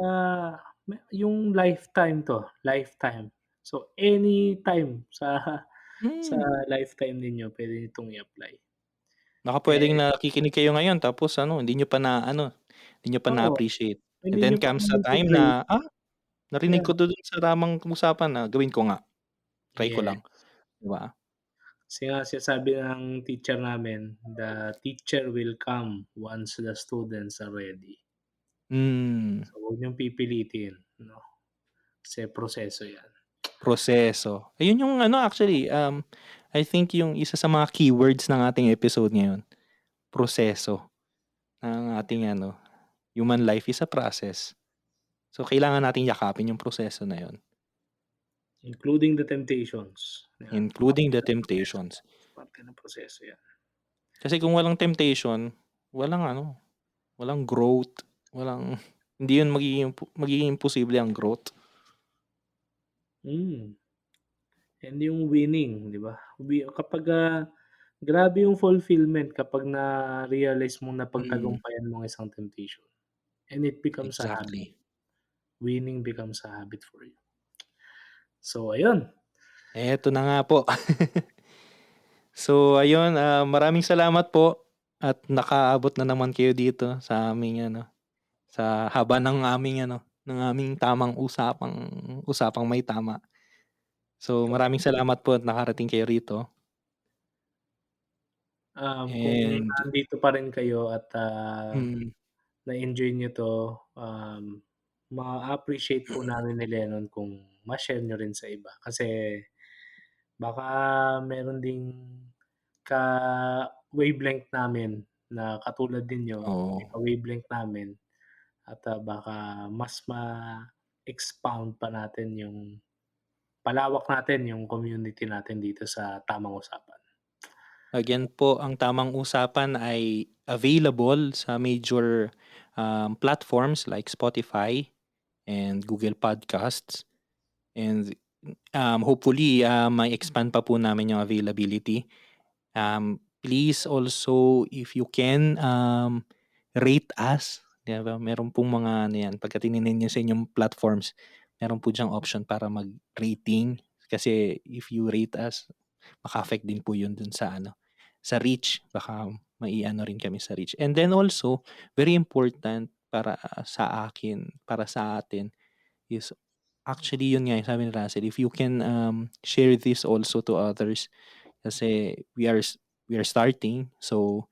yung lifetime 'to, lifetime. So, anytime sa hmm, lifetime ninyo puwede niyo 'tong i-apply. baka puwedeng Eh nakikinig kayo ngayon tapos ano, hindi niyo pa oo, na-appreciate. And hindi then niyo pa comes a naman time na-try. na, narinig Yeah, ko 'to dun sa tamang usapan na gawin ko nga, try ko yes. lang, 'di ba? Kasi nga sinasabi ng teacher namin, "The teacher will come once the students are ready." Hmm, So, huwag niyong pipilitin 'no, kasi proseso 'yan. proseso. Ayun yung ano actually, I think yung isa sa mga keywords ng ating episode ngayon, proseso ng ating ano, human life is a process. So, kailangan nating yakapin yung proseso na yun, Including the temptations, 'yan. including Parte the ng proseso, temptations. parte ng proseso 'yan. Kasi kung walang temptation, walang ano, walang growth, walang hindi yun magiging imposible ang growth. Hmm, and yung winning, 'di ba? Kapag, grabe yung fulfillment kapag na-realize mong Mm, napagtagumpayan mo ang isang temptation and it becomes a habit. exactly. Winning becomes a habit for you. So ayun, Eto na nga po. So ayun, maraming salamat po at nakaabot na naman kayo dito sa aming ano, sa haba ng aming ano, ng aming tamang usapang may tama. So maraming oo. salamat po at nakarating kayo rito Kung and nandito pa rin kayo at, mm, na-enjoy niyo 'to, ma-a-appreciate po namin ni Lennon kung ma-share niyo rin sa iba. Kasi baka meron ding ka-wavelength namin na katulad ninyo, may oo. ka-wavelength namin at, baka mas ma-expound pa natin yung palawak natin yung community natin dito sa tamang usapan. Again po, ang tamang usapan ay available sa major, platforms like Spotify and Google Podcasts and, hopefully, mai-expand pa po namin yung availability. Please also if you can, rate us, 'di ba? Meron pong mga ano 'yan, pagka tiningnan niyo sa inyong platforms, meron po diyang option para mag-rating. Kasi if you rate us, maka-affect din po 'yun dun sa ano, sa reach. Baka mai-ano rin kami sa reach. And then also, very important para sa akin, para sa atin is actually 'yun nga, yung sabi ni Russell, if you can, share this also to others kasi we are starting. So,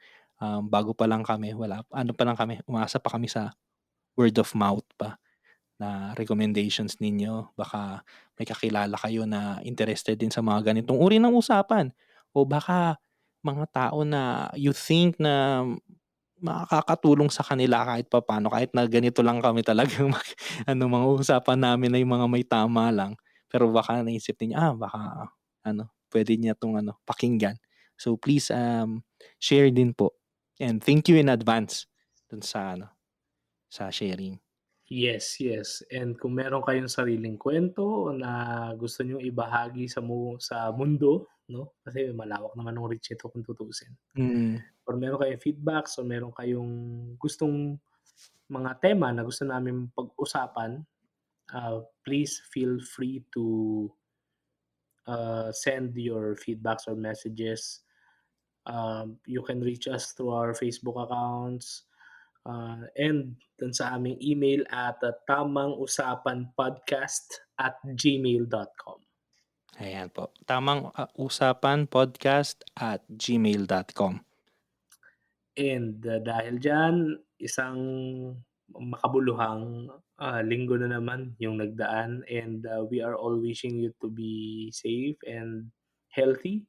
bago pa lang kami, wala ano pa lang kami, umaasa pa kami sa word of mouth pa na recommendations ninyo. Baka may kakilala kayo na interested din sa mga ganitong uri ng usapan o baka mga tao na you think na makakatulong sa kanila kahit papaano, kahit na ganito lang kami talagang ano, mga usapan namin ay mga may tama lang. Pero baka naisip niyo, baka ano, puwede niya 'tong ano, pakinggan. So please, share din po and thank you in advance dun sa ano, sa sharing. Yes, yes, and kung meron kayong sariling kuwento na gusto niyong ibahagi sa mundo 'no, kasi malawak naman ng reach nito kung tutuusin. Mm, Or meron kayong feedbacks o meron kayong gustong mga tema na gusto naming pag-usapan, please feel free to, send your feedbacks or messages. You can reach us through our Facebook accounts, and dun sa aming email at, tamangusapanpodcast@gmail.com. ayan po. Tamang, usapan podcast@gmail.com. And, dahil diyan, isang makabuluhang, linggo na naman yung nagdaan and, we are all wishing you to be safe and healthy.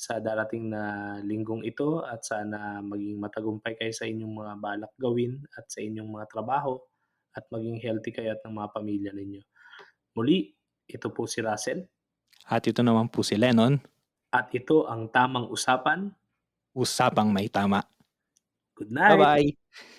sa darating na linggong ito at sana maging matagumpay kayo sa inyong mga balak gawin at sa inyong mga trabaho at maging healthy kayo at ng mga pamilya ninyo. Muli, ito po si Russell At ito naman po si Lennon, at ito ang Tamang Usapan. usapang may tama. Good night. Bye-bye.